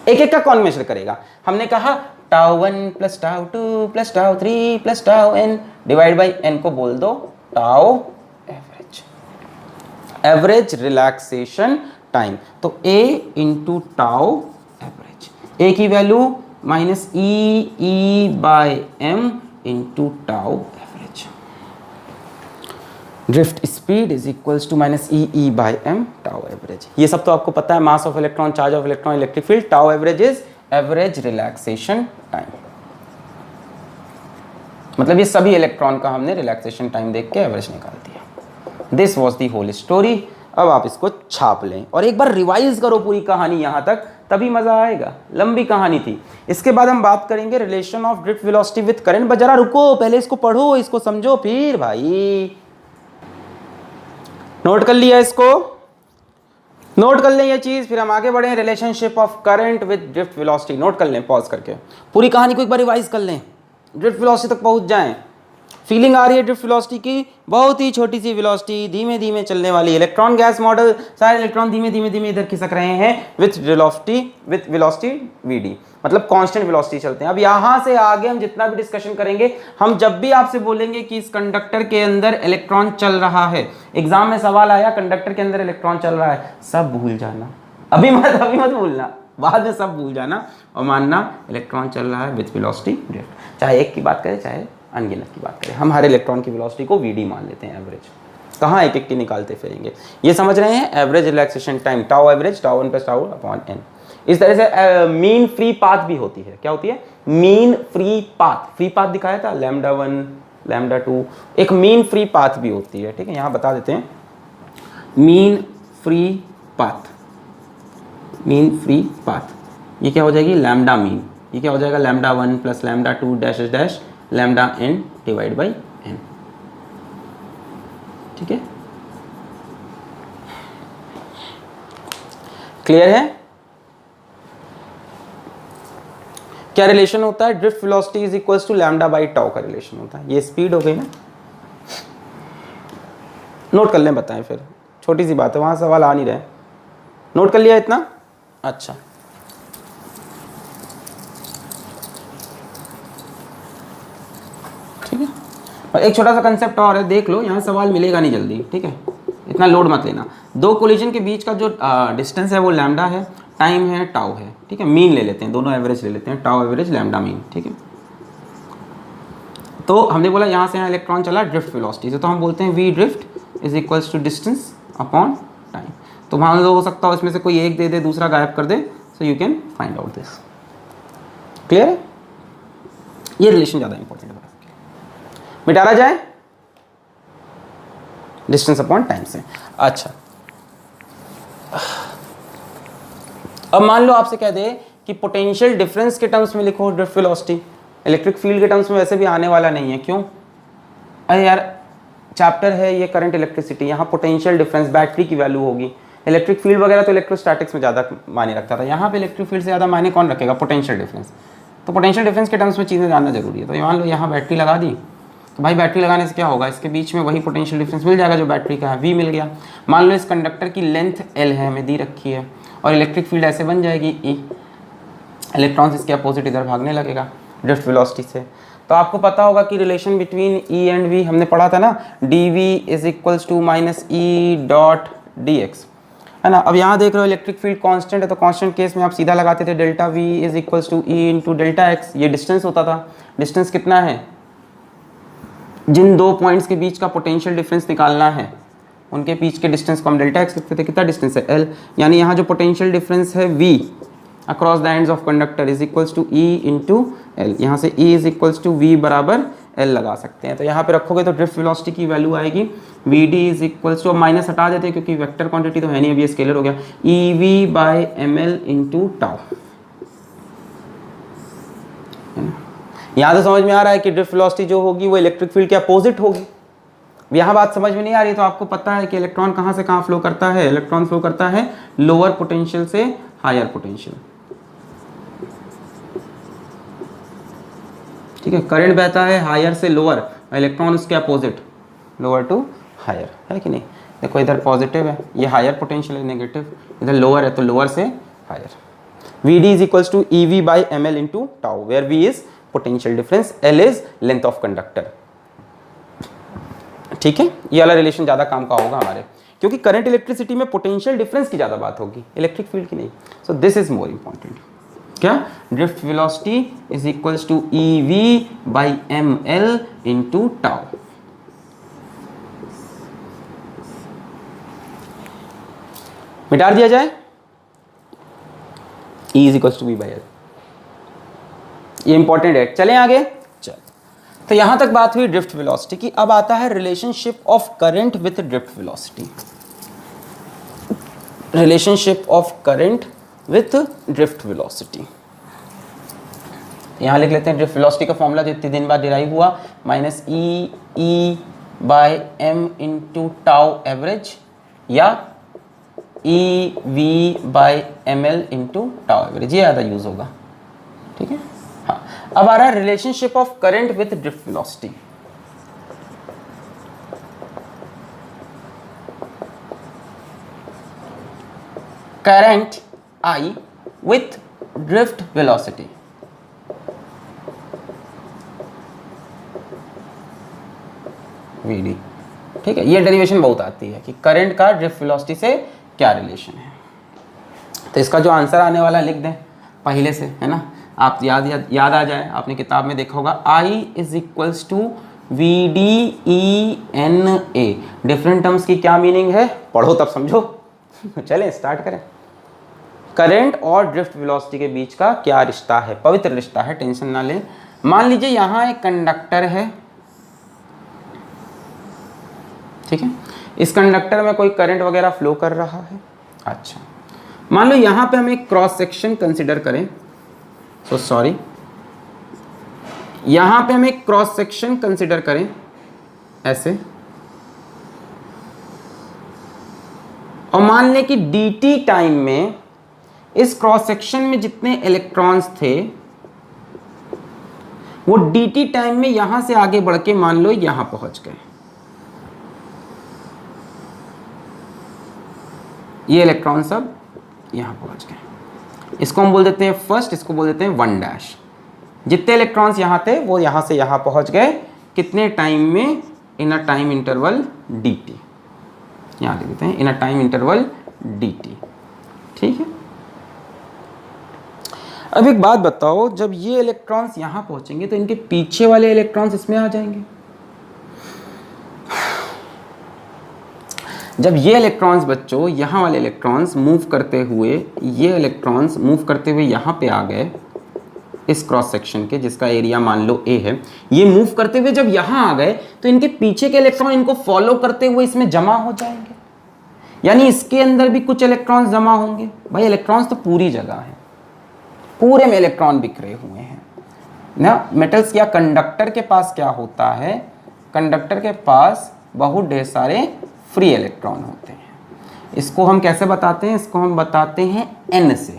एक एक का कौन मेजर करेगा, हमने कहा τ1 plus τ2 plus τ3 plus τn divide by N को बोल दो tau average, average relaxation time. तो A into tau average, A की value minus E by M into tau average. Drift speed is equals to minus E by M tau average. ये सब तो आपको पता है, mass of electron, charge of electron, electric field. Tau average is average relaxation time, मतलब ये सभी electron का हमने रिलैक्सेशन टाइम देख के एवरेज निकाल दिया। This was the whole story. अब आप इसको छाप लें और एक बार रिवाइज करो पूरी कहानी यहाँ तक, तभी मजा आएगा। लंबी कहानी थी। इसके बाद हम बात करेंगे relation of drift velocity with current. बस जरा रुको, पहले इसको पढ़ो, इसको समझो, फिर भाई नोट कर लिया, इसको नोट कर लें ये चीज, फिर हम आगे बढ़े। Relationship of current with drift velocity note कर लें, पॉज करके पूरी कहानी को एक बार रिवाइज कर लें, ड्रिफ्ट वेलोसिटी तक पहुंच जाएं। फीलिंग आ रही है ड्रिफ्ट वेलोसिटी की? बहुत ही छोटी सी वेलोसिटी, धीमे धीमे चलने वाली इलेक्ट्रॉन गैस मॉडल, सारे इलेक्ट्रॉन धीमे धीमे धीमे इधर खिसक रहे हैं विथ वेलोसिटी वीडी, मतलब कांस्टेंट वेलोसिटी चलते हैं। अब यहाँ से आगे हम जितना भी डिस्कशन करेंगे, हम जब भी आपसे बोलेंगे कि इस कंडक्टर के अंदर इलेक्ट्रॉन चल रहा है, एग्जाम में सवाल आया कंडक्टर के अंदर इलेक्ट्रॉन चल रहा है, सब भूल जाना, अभी मत भूलना, बाद में सब भूल जाना और मानना इलेक्ट्रॉन चल रहा है विथ वेलोसिटी ड्रिफ्ट। चाहे एक की बात करें चाहे अनगिनत की बात करें, हम हर इलेक्ट्रॉन की वेलोसिटी को वीडी मान लेते हैं एवरेज। कहाँ एक एक की निकालते फिरेंगे, ये समझ रहे हैं? Average relaxation time tau average, tau 1 plus tau upon N. इस तरह से मीन फ्री पाथ भी होती है। क्या होती है? Mean free path. Free path दिखाया था लैम्डा 1 लैम्डा 2, एक मीन फ्री पाथ भी होती है। ठीक है, यहाँ बता देते हैं mean free path, mean free path ये क्या हो जाएगी? Lambda mean. ये क्या हो जाएगा? Lambda 1 plus lambda 2 dash dash lambda N divide by N. ठीक है, क्लियर है? क्या रिलेशन होता है? Drift velocity is equals to lambda by tau का रिलेशन होता है। ये स्पीड हो गई ना, नोट कर लें, बताएं फिर, छोटी सी बात है, वहां सवाल आ नहीं रहे। नोट कर लिया इतना? अच्छा, ठीक है। और एक छोटा सा कंसेप्ट और है, देख लो, यहाँ सवाल मिलेगा नहीं जल्दी। ठीक है, इतना लोड मत लेना। दो कोलिजन के बीच का जो डिस्टेंस है वो लैम्डा है, टाइम है टाउ है। ठीक है, मीन ले लेते हैं, दोनों एवरेज ले लेते हैं, टाउ एवरेज लैम्डा मीन। ठीक है, तो हमने बोला यहाँ से यहाँ इलेक्ट्रॉन चला ड्रिफ्ट वेलोसिटी से, तो हम बोलते हैं V drift is equals to distance upon time. तो मान लो हो सकता है इसमें से कोई एक दे दे, दूसरा गायब कर दे, so you can find out this. Clear है? ये रिलेशन ज़्यादा इंपॉर्टेंट है, मिटाना जाए डिस्टेंस अपॉन टाइम से। अच्छा, अब मान लो आपसे कह दे कि पोटेंशियल डिफरेंस के टर्म्स में लिखो ड्रिफ्ट वेलोसिटी। इलेक्ट्रिक फील्ड के टर्म्स में वैसे भी आने वाला नहीं है, क्यों? अरे यार, चैप्टर है ये करंट इलेक्ट्रिसिटी, यहाँ पोटेंशियल डिफरेंस बैटरी की वैल्यू होगी। इलेक्ट्रिक फील्ड वगैरह तो इलेक्ट्रोस्टैटिक्स में ज़्यादा मायने रखता था, यहाँ पे इलेक्ट्रिक फील्ड से ज़्यादा मायने कौन रखेगा? Potential difference. तो पोटेंशियल डिफरेंस के टर्म्स में चीज़ें जानना जरूरी है। तो मान लो यहाँ बैटरी लगा दी, तो भाई बैटरी लगाने से क्या होगा? इसके बीच में वही पोटेंशियल डिफरेंस मिल जाएगा जो बैटरी का है, V मिल गया। मान लो इस कंडक्टर की लेंथ L है, हमें दी रखी है, और इलेक्ट्रिक फील्ड ऐसे बन जाएगी E, इलेक्ट्रॉन्स इसके अपोजिट इधर भागने लगेगा ड्रिफ्ट वेलोसिटी से। तो आपको पता होगा कि relation between E and V हमने पढ़ा था ना, dV is equals to minus E dot dx, है ना। अब यहाँ देख रहे हो इलेक्ट्रिक फील्ड कांस्टेंट है, तो कांस्टेंट केस में आप सीधा लगाते थे delta V is equals to E into delta X. ये डिस्टेंस होता था। डिस्टेंस कितना है? जिन दो पॉइंट्स के बीच का पोटेंशियल डिफरेंस निकालना है उनके बीच के डिस्टेंस को हम डेल्टा एक्स लिखते थे। कितना डिस्टेंस है? L। यानी यहाँ जो पोटेंशियल डिफरेंस है V across the ends of conductor is equals to E into L। यहाँ से E is equals to V बराबर L लगा सकते हैं। तो यहाँ पे रखोगे तो ड्रिफ्ट वेलोसिटी की वैल्यू आएगी VD इज इक्वल्स टू, अब माइनस हटा देते हैं क्योंकि वेक्टर क्वांटिटी तो है नहीं, अभी ये स्केलर हो गया, EV by ML into tau. यहाँ तो समझ में आ रहा है कि ड्रिफ्ट वेलोसिटी जो होगी वो इलेक्ट्रिक फील्ड के अपोजिट होगी। यहाँ बात समझ में नहीं आ रही, तो आपको पता है कि इलेक्ट्रॉन कहाँ से कहाँ फ्लो करता है? इलेक्ट्रॉन फ्लो करता है लोअर पोटेंशियल से हायर पोटेंशियल। ठीक है, करंट बहता है हायर से लोअर, इलेक्ट्रॉन उसके अपोजिट लोअर टू हायर, है कि नहीं? देखो इधर पॉजिटिव है, ये हायर पोटेंशियल है, नेगेटिव, इधर लोअर है तो लोअर से higher. VD is equals to EV by ML into tau, where V is potential difference, L is length of conductor. ठीक है, ये वाला रिलेशन ज़्यादा काम का होगा हमारे, क्योंकि करंट इलेक्ट्रिसिटी में पोटेंशियल डिफरेंस की ज़्यादा बात होगी, इलेक्ट्रिक फील्ड की नहीं। So this is more important. क्या, drift velocity is equals to EV by ML into tau. मिटा दिया जाए, E is equals to V by L, ये इंपॉर्टेंट है। चलें आगे। चल, तो यहां तक बात हुई ड्रिफ्ट वेलोसिटी की। अब आता है relationship of current with drift velocity. Relationship of current with drift velocity, यहां लिख लेते हैं ड्रिफ्ट वेलोसिटी का फॉर्मूला जो इतने दिन बाद डिराइव हुआ, minus E by M into tau average, या EV by ML into tau average, ये ज़्यादा यूज होगा। ठीक है, हाँ। अब आ रहा है relationship of current with drift velocity. Current I with drift velocity, VD। ठीक है, ये डेरिवेशन बहुत आती है कि करंट का ड्रिफ्ट वेलोसिटी से क्या रिलेशन है। तो इसका जो आंसर आने वाला लिख दें पहले से, है ना, आप याद आ जाए, आपने किताब में देखा होगा, I is equals to VDENA। Different terms की क्या मीनिंग है, पढ़ो तब समझो। चलें स्टार्ट करें। करंट और ड्रिफ्ट वेलोसिटी के बीच का क्या रिश्ता है, पवित्र रिश्ता है, टेंशन ना लें। मान लीजिए यहाँ एक कंडक्टर है, ठीक है, इस कंडक्टर में कोई करंट वगैरह फ्लो कर रहा है। अच्छा, मान लो यहाँ पे हम एक क्रॉस सेक्शन कंसिडर करें, सॉरी, यहाँ पे हम एक क्रॉस सेक्शन कंसिडर करें ऐसे, और मान लें कि dt टाइम में इस क्रॉस सेक्शन में जितने इलेक्ट्रॉन्स थे वो dt टाइम में यहां से आगे बढ़ के मान लो यहां पहुंच गए। ये इलेक्ट्रॉन सब यहां पहुंच गए। इसको हम बोल देते हैं फर्स्ट, इसको बोल देते हैं 1'। जितने इलेक्ट्रॉन्स यहां थे वो यहां से यहां पहुंच गए, कितने टाइम में, इन अ टाइम इंटरवल dt। यहां लिख देते हैं इन अ टाइम इंटरवल dt। ठीक है, अब एक बात बताओ, जब ये इलेक्ट्रॉन्स यहां पहुंचेंगे तो इनके पीछे वाले इलेक्ट्रॉन्स इसमें आ जाएंगे। जब ये इलेक्ट्रॉन्स बच्चों, यहाँ वाले इलेक्ट्रॉन्स मूव करते हुए, ये इलेक्ट्रॉन्स मूव करते हुए यहाँ पे आ गए इस क्रॉस सेक्शन के, जिसका एरिया मान लो A है, ये मूव करते हुए जब यहाँ आ गए तो इनके पीछे के इलेक्ट्रॉन इनको फॉलो करते हुए इसमें जमा हो जाएंगे, यानी इसके अंदर भी कुछ इलेक्ट्रॉन्स जमा होंगे। भाई इलेक्ट्रॉन्स तो पूरी जगह है, पूरे में इलेक्ट्रॉन बिखरे हुए हैं ना। मेटल्स या कंडक्टर के पास क्या होता है, कंडक्टर के पास बहुत ढेर सारे फ्री इलेक्ट्रॉन होते हैं। इसको हम कैसे बताते हैं, इसको हम बताते हैं n से।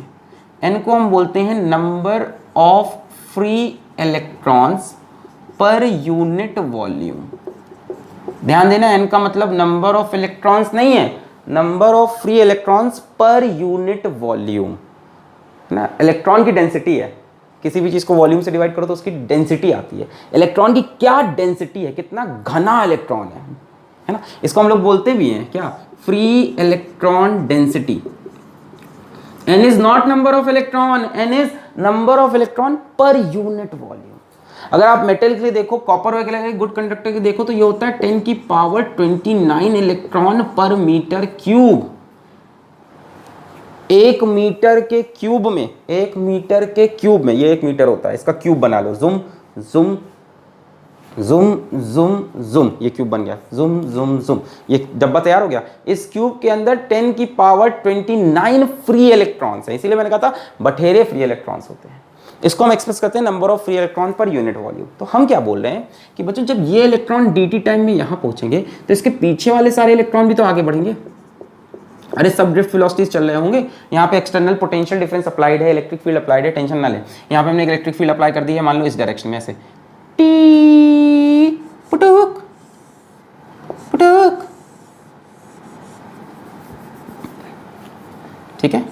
n को हम बोलते हैं नंबर ऑफ फ्री इलेक्ट्रॉन्स पर यूनिट वॉल्यूम। ध्यान देना, n का मतलब नंबर ऑफ इलेक्ट्रॉन्स नहीं है, नंबर ऑफ फ्री इलेक्ट्रॉन्स पर यूनिट वॉल्यूम ना। इलेक्ट्रॉन की डेंसिटी है, किसी भी चीज़ को वॉल्यूम से डिवाइड करो तो उसकी डेंसिटी आती है। इलेक्ट्रॉन की क्या डेंसिटी है, कितना घना इलेक्ट्रॉन है ना। इसको हम लोग बोलते भी हैं क्या, free electron density. n is not number of electron, n is number of electron पर यूनिट वॉल्यूम। अगर आप मेटल के लिए देखो, कॉपर वगैरह गुड कंडक्टर के देखो तो ये होता है 10 की पावर 29 इलेक्ट्रॉन पर मीटर क्यूब। 1 मीटर के क्यूब में, 1 मीटर के क्यूब में, ये 1 मीटर होता है, इसका क्यूब बना लो, जुम जुम जुम जुम जुम, ये क्यूब बन गया, जुम जुम जुम, ये डब्बा तैयार हो गया। इस क्यूब के अंदर 10 की पावर 29 फ्री इलेक्ट्रॉन्स है, इसीलिए मैंने कहा था बटेरे फ्री इलेक्ट्रॉन्स होते हैं। इसको हम एक्सप्रेस करते हैं नंबर ऑफ फ्री इलेक्ट्रॉन पर यूनिट वॉल्यूम। तो हम क्या बोल रहे हैं कि बच्चों जब ये इलेक्ट्रॉन dt टाइम में यहाँ पहुंचेंगे तो इसके पीछे वाले सारे इलेक्ट्रॉन भी तो आगे बढ़ेंगे। अरे सब ड्रिफ्ट वेलोसिटीज चल रहे होंगे, यहाँ पे एक्सटर्नल पोटेंशियल डिफरेंस अप्लाइड है, इलेक्ट्रिक फील्ड अप्लाइड है, टेंशन ना ले। यहाँ पे हमने इलेक्ट्रिक फील्ड अप्लाई कर दी है, मान लो इस डायरेक्शन में, ऐसे टी पुटुक पुटुक, ठीक है।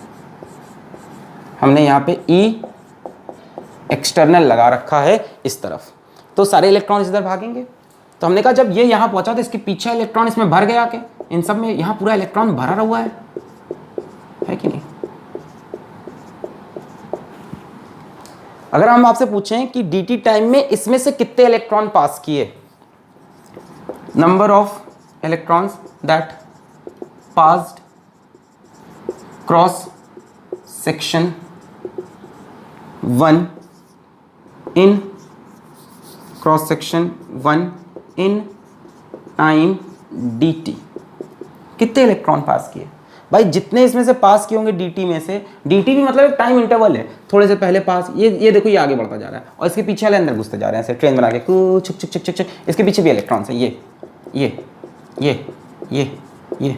हमने यहाँ पे E एक्सटर्नल लगा रखा है इस तरफ, तो सारे इलेक्ट्रॉन इधर भागेंगे। तो हमने कहा जब ये यहाँ पहुंचा तो इसके पीछे इलेक्ट्रॉन इसमें भर गया के, इन सब में यहाँ पूरा इलेक्ट्रॉन भरा हुआ है कि नहीं। अगर हम आपसे पूछें कि dt टाइम में इसमें से कितने इलेक्ट्रॉन पास किए, number of electrons that passed cross section 1 in cross section 1 in time dt, कितने इलेक्ट्रॉन पास किए भाई। जितने इसमें से पास किए होंगे dt में से, dt भी मतलब एक टाइम इंटरवल है, थोड़े से पहले पास, ये देखो ये आगे बढ़ता जा रहा है और इसके पीछे वाले अंदर घुसते जा रहे हैं ऐसे ट्रेन बना के छुक छुक छुक छुक छुक, इसके पीछे भी इलेक्ट्रॉन्स है, ये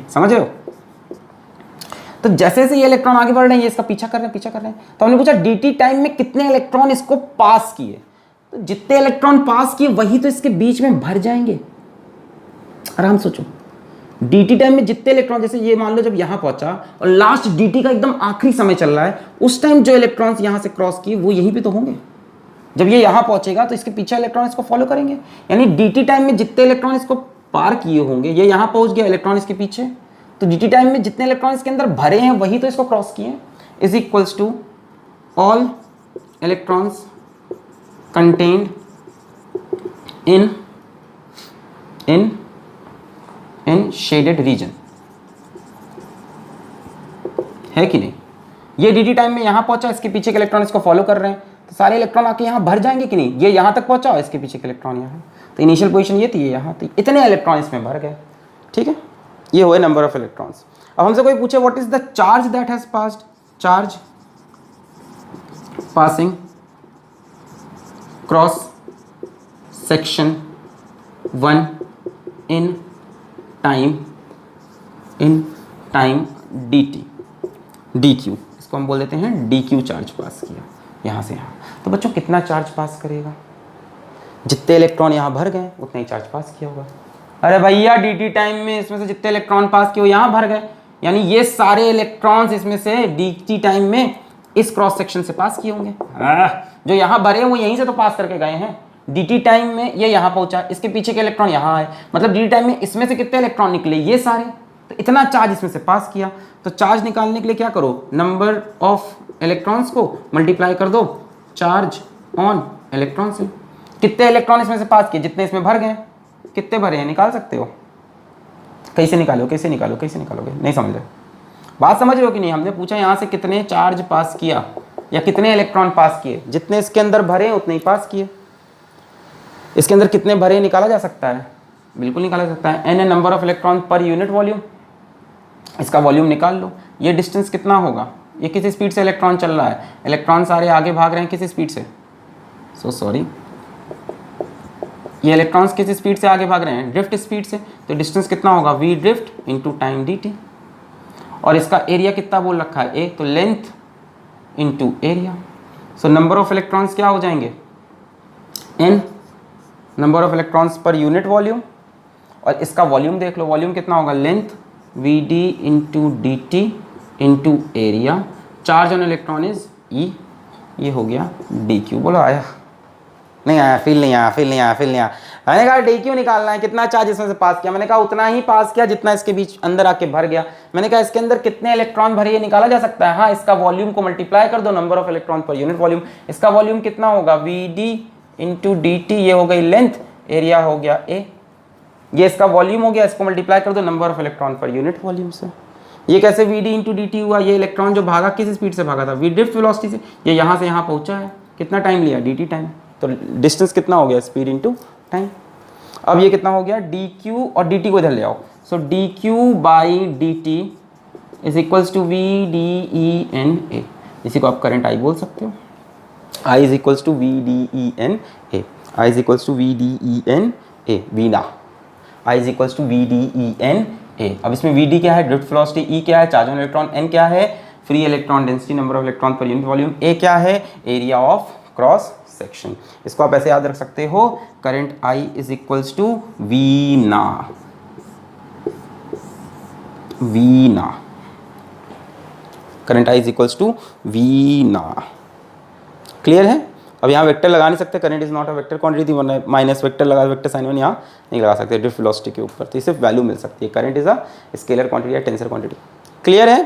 समझ रहे हो। तो जैसे जैसे ये इलेक्ट्रॉन आगे बढ़ रहे हैं ये इसका पीछा कर रहे हैं। तो हमने पूछा dt टाइम में कितने इलेक्ट्रॉन इसको पास किए, तो जितने इलेक्ट्रॉन पास किए वही तो इसके बीच में भर जाएंगे। आराम सोचो, dt टाइम में जितने इलेक्ट्रॉन, जैसे ये मान लो जब यहां पहुंचा और लास्ट dt का एकदम आखिरी समय चल रहा है, उस टाइम जो इलेक्ट्रॉन्स यहां से क्रॉस किए वो यहीं पे तो होंगे। जब ये यहां पहुंचेगा तो इसके पीछे इलेक्ट्रॉन इसको फॉलो करेंगे, यानी dt टाइम में जितने इलेक्ट्रॉन इसको पार किए होंगे, ये यहां पहुंच गया, इलेक्ट्रॉन इसके पीछे, तो dt टाइम में जितने इलेक्ट्रॉन इसके अंदर भरे हैं वही तो इसको क्रॉस किए, is equals to all electrons contained in shaded region, है कि नहीं। ये dt टाइम में यहां पहुंचा, इसके पीछे के इलेक्ट्रॉन इसको फॉलो कर रहे हैं, तो सारे इलेक्ट्रॉन आके यहां भर जाएंगे कि नहीं। ये यहां तक पहुंचा और इसके पीछे के इलेक्ट्रॉन यहां, तो इनिशियल पोजीशन ये थी, ये यहां थी, इतने इलेक्ट्रॉन इसमें भर गए, ठीक है। ये हुए नंबर ऑफ इलेक्ट्रॉन्स। अब हमसे कोई पूछे what is the charge that has passed, charge passing cross section 1 in time dq, इसको हम बोल देते हैं dq चार्ज पास किया यहाँ से यहाँ। तो बच्चों कितना चार्ज पास करेगा, जितने इलेक्ट्रॉन यहाँ भर गए उतना ही चार्ज पास किया होगा। अरे भैया dt टाइम में इसमें से जितने इलेक्ट्रॉन पास किए वो यहाँ भर गए, यानी ये सारे इलेक्ट्रॉन्स इसमें से dt टाइम में इस क्रॉस सेक्शन से पास किए होंगे। जो यहाँ भरे वो यहीं से तो पास करके गए हैं। dt टाइम में ये यहाँ पहुंचा, इसके पीछे के इलेक्ट्रॉन यहाँ आए, मतलब dt टाइम में इसमें से कितने इलेक्ट्रॉन निकले, ये सारे, तो इतना चार्ज इसमें से पास किया। तो चार्ज निकालने के लिए क्या करो, नंबर ऑफ इलेक्ट्रॉन्स को मल्टीप्लाई कर दो चार्ज ऑन इलेक्ट्रॉन से। कितने इलेक्ट्रॉन इसमें से पास किए, जितने इसमें भर गए, कितने भरे हैं निकाल सकते हो। कैसे निकालोगे, नहीं समझ रहे, बात समझ रहे हो कि नहीं। हमने पूछा यहाँ से कितने चार्ज पास किया या कितने इलेक्ट्रॉन पास किए, जितने इसके अंदर भरे उतने ही पास किए। इसके अंदर कितने भरे निकाला जा सकता है, बिल्कुल निकाला जा सकता है। n नंबर ऑफ इलेक्ट्रॉन पर यूनिट वॉल्यूम, इसका वॉल्यूम निकाल लो। ये डिस्टेंस कितना होगा, ये किस स्पीड से इलेक्ट्रॉन चल रहा है, इलेक्ट्रॉन सारे आगे भाग रहे हैं किस स्पीड से, ये इलेक्ट्रॉन्स किस स्पीड से आगे भाग रहे हैं, ड्रिफ्ट स्पीड से। तो डिस्टेंस कितना होगा, v drift into time dt। और इसका एरिया कितना बोल रखा है, a, तो length into area. So number of electrons क्या हो जाएंगे, n नंबर ऑफ इलेक्ट्रॉन्स पर यूनिट वॉल्यूम, और इसका वॉल्यूम देख लो, वॉल्यूम कितना होगा, length vd into D T into area. Charge on electron is e, ये हो गया dq। बोलो आया, नहीं आया, फील नहीं आया। मैंने कहा dq निकालना है, कितना चार्ज इसमें से पास किया, मैंने कहा उतना ही पास किया जितना इसके बीच अंदर आके भर गया। मैंने कहा इसके अंदर कितने इलेक्ट्रॉन भरे ये निकाला जा सकता है। हाँ, इसका वॉल्यूम को मल्टीप्लाई कर दो नंबर ऑफ इलेक्ट्रॉन पर यूनिट वॉल्यूम। इसका वॉल्यूम कितना होगा, vd इंटू डी टी, ये हो गई लेंथ, एरिया हो गया a। ये इसका वॉल्यूम हो गया, इसको मल्टीप्लाई कर दो नंबर ऑफ इलेक्ट्रॉन पर यूनिट वॉल्यूम से। ये कैसे vd इंटू डी टी हुआ, ये इलेक्ट्रॉन जो भागा किस स्पीड से भागा था, v ड्रिफ्ट वेलोसिटी से। ये यहाँ से यहाँ पहुँचा है, कितना टाइम लिया, dt टाइम। तो डिस्टेंस कितना हो गया, स्पीड इंटू टाइम। अब ये कितना हो गया, dq, और dt को इधर ले आओ। So dq by dt is equals to VDENA। इसी को आप करंट I बोल सकते हो। I is equals to VDENA, I is equals to VDENA, वीना। I is equals to VDENA। अब इसमें VD क्या है, ड्रिफ्ट वेलोसिटी, E क्या है, चार्ज ऑन इलेक्ट्रॉन, N क्या है, free electron density, number of electron पर यूनिट वॉल्यूम, A क्या है, एरिया ऑफ क्रॉस सेक्शन। इसको आप ऐसे याद रख सकते हो, current I is equals to वीना। Current I is equals to वीना। क्लियर है। अब यहाँ वेक्टर लगा नहीं सकते, current is not a vector quantity थी, माइनस वेक्टर लगा, वेक्टर साइन वन यहाँ नहीं लगा सकते ड्रिफ्ट वेलोसिटी के ऊपर, तो सिर्फ वैल्यू मिल सकती है। Current is a scalar quantity या टेंसर क्वांटिटी। क्लियर है,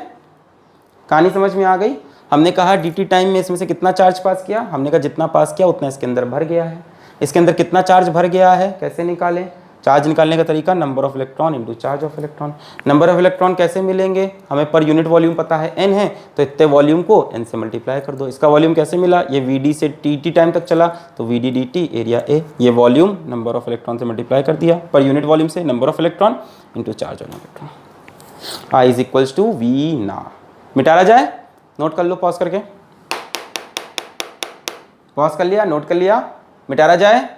कहानी समझ में आ गई। हमने कहा dt टाइम में इसमें से कितना चार्ज पास किया, हमने कहा जितना पास किया उतना इसके अंदर भर गया है। इसके अंदर कितना चार्ज भर गया है, कैसे निकालें, चार्ज निकालने का तरीका number of electron into charge of electron. Number of electron कैसे मिलेंगे, हमें पर यूनिट वॉल्यूम पता है n है, तो इतने वॉल्यूम को n से मल्टीप्लाई कर दो। इसका वॉल्यूम कैसे मिला, ये vd से tt टाइम तक चला तो vd dt एरिया a, ये वॉल्यूम नंबर ऑफ इलेक्ट्रॉन से मल्टीप्लाई कर दिया पर यूनिट वॉल्यूम से, number of electron into charge of electron. I is equals to v ना, मिटाया जाए, नोट कर लो पॉज करके, पॉज कर लिया, नोट कर लिया, मिटाया जाए,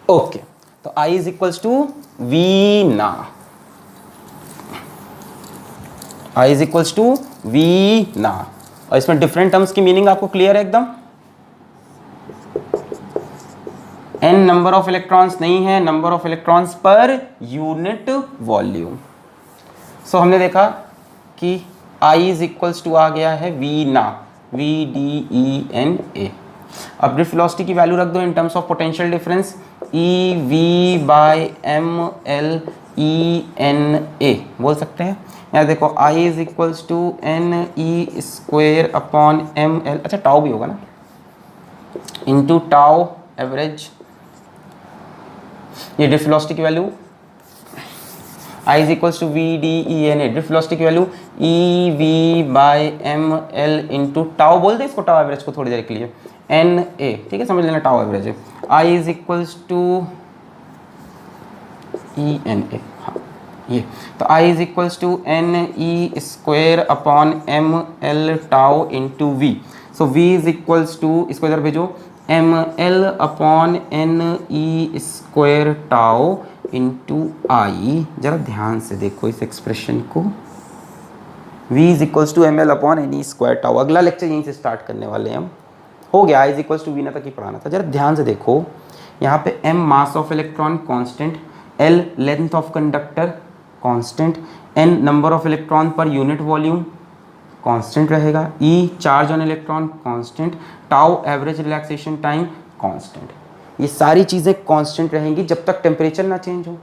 ओके। तो I is equals to V ना, I is equals to V ना। और इसमें डिफरेंट टर्म्स की मीनिंग आपको क्लियर है एकदम। n नंबर ऑफ इलेक्ट्रॉन्स नहीं है, नंबर ऑफ इलेक्ट्रॉन्स पर यूनिट वॉल्यूम। सो हमने देखा कि I इज इक्वल्स टू आ गया है V ना, VDENA। अब ड्रिफ्ट वेलोसिटी की वैल्यू रख दो in terms of potential difference, EV by MLENA बोल सकते हैं। यहाँ देखो I is equals to NE square upon ML, अच्छा टाउ भी होगा ना, इंटू टाउ एवरेज, ये ड्रिफ्ट वेलोसिटी की value. I is equals to VDENA, drift velocity की value EV by ML into tau, बोल दे इसको टाउ एवरेज को थोड़ी देर के लिए, NA, ठीक है, समझ लेना टाउ एवरेज है। I is equals to ENA, हाँ ये, तो I is equals to NE square upon ML tau into V। So V is equals to, इसको इधर भेजो, ML upon NE square tau into I। जरा ध्यान से देखो इस एक्सप्रेशन को, V is equals to ML upon NE square tau. अगला लेक्चर यहीं से स्टार्ट करने वाले हैं हम, हो गया। I is equals to V ना तक ही पढ़ाना था। जरा ध्यान से देखो, यहाँ पे M mass of electron constant, L length of conductor constant, N number of electron पर यूनिट वॉल्यूम कांस्टेंट रहेगा, E charge on electron constant, tau average relaxation time constant. ये सारी चीज़ें कांस्टेंट रहेंगी जब तक टेम्परेचर ना चेंज हो।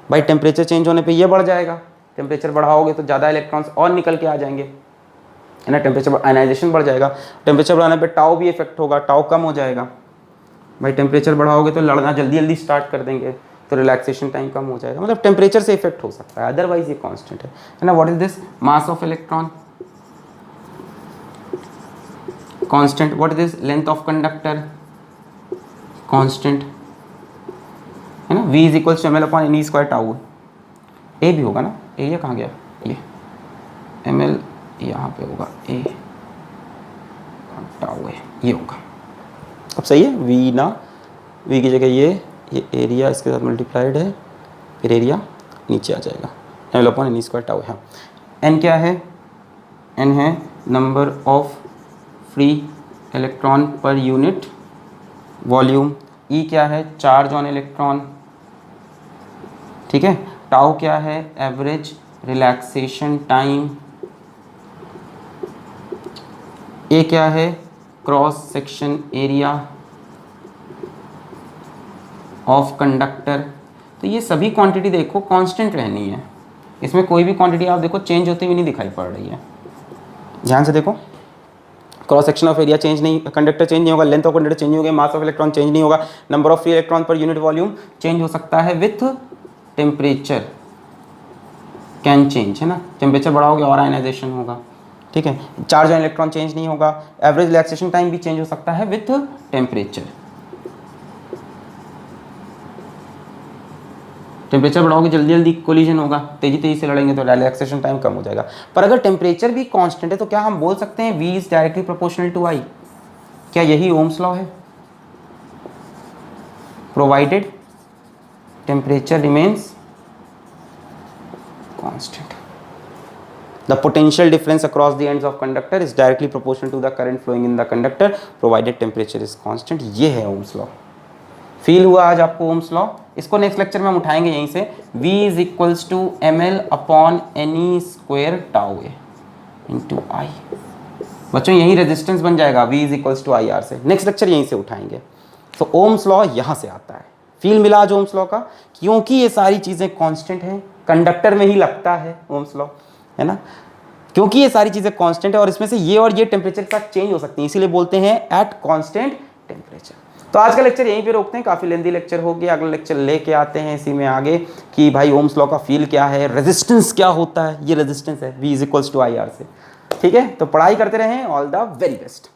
भाई टेम्परेचर चेंज होने पे ये बढ़ जाएगा, टेम्परेचर बढ़ाओगे तो ज़्यादा इलेक्ट्रॉन्स और निकल के आ जाएंगे, है ना, टेम्परेचर आयनाइजेशन बढ़ जाएगा। टेम्परेचर बढ़ाने पे टाउ भी इफेक्ट होगा, टाउ कम हो जाएगा। भाई टेम्परेचर बढ़ाओगे तो लड़ना जल्दी जल्दी स्टार्ट कर देंगे, तो रिलैक्सेशन टाइम कम हो जाएगा। मतलब टेम्परेचर से इफेक्ट हो सकता है, अदरवाइज ये कांस्टेंट है ना। What is this, mass of electron constant, what is this, length of conductor constant, है ना। V is equals to ML upon NE square tau, A भी होगा ना, एरिया कहाँ गया, ये ML यहाँ पे होगा, A टाउ है, ये होगा। अब सही है, V ना, V की जगह ये एरिया इसके साथ मल्टीप्लाइड है, फिर एरिया नीचे आ जाएगा, ML upon NE square tau है। N क्या है, N है नंबर ऑफ फ्री इलेक्ट्रॉन पर यूनिट वॉल्यूम, E क्या है, चार्ज ऑन इलेक्ट्रॉन, ठीक है। टाउ क्या है, एवरेज रिलैक्सेशन टाइम, A क्या है, cross section area of conductor. तो ये सभी क्वांटिटी देखो कांस्टेंट रहनी है, इसमें कोई भी क्वांटिटी आप देखो चेंज होती हुई नहीं दिखाई पड़ रही है। ध्यान से देखो, cross section of area change नहीं, कंडक्टर चेंज नहीं होगा, लेंथ ऑफ कंडक्टर चेंज नहीं होगा, मास ऑफ इलेक्ट्रॉन चेंज नहीं होगा, नंबर ऑफ फ्री इलेक्ट्रॉन पर यूनिट वॉल्यूम चेंज हो सकता है विथ टेम्परेचर कैन चेंज, है ना। टेम्परेचर बढ़ाओगे और आयनाइजेशन होगा, ठीक है। चार्ज ऑन इलेक्ट्रॉन चेंज नहीं होगा, एवरेज रिलैक्सेशन टाइम भी चेंज हो सकता है विथ टेम्परेचर। टेम्परेचर बढ़ाओगे जल्दी जल्दी कोलिजन होगा, तेजी तेजी से लड़ेंगे तो रिलैक्सेशन टाइम कम हो जाएगा। पर अगर टेम्परेचर भी कांस्टेंट है तो क्या हम बोल सकते हैं V is directly proportional to I? क्या यही ओम्स लॉ है? Provided temperature remains constant, the potential difference across the ends of conductor is directly proportional to the current flowing in the conductor provided temperature is constant. ये है Ohm's law. Feel हुआ आज आपको Ohm's law? इसको next lecture में हम उठाएंगे यहीं से। V is equals to ML upon NE square tau A into I। बच्चों यही रेजिस्टेंस बन जाएगा V is equals to I R से। नेक्स्ट लेक्चर यहीं से उठाएंगे। तो ओम्स लॉ यहाँ से आता है, फील मिला आज ओम्स लॉ का, क्योंकि ये सारी चीज़ें कांस्टेंट हैं, कंडक्टर में ही लगता है ओम्स लॉ, है ना, क्योंकि ये सारी चीज़ें कांस्टेंट है और इसमें से ये और ये टेम्परेचर के साथ चेंज हो सकती हैं, इसीलिए बोलते हैं एट कांस्टेंट टेम्परेचर। तो आज का लेक्चर यहीं पे रोकते हैं, काफ़ी लेंदी लेक्चर हो गया। अगला लेक्चर लेके आते हैं इसी में आगे कि भाई ओम्स लॉ का फील क्या है, रेजिस्टेंस क्या होता है, ये रेजिस्टेंस है V is equals to I R से। ठीक है, तो पढ़ाई करते रहें, ऑल द वेरी बेस्ट।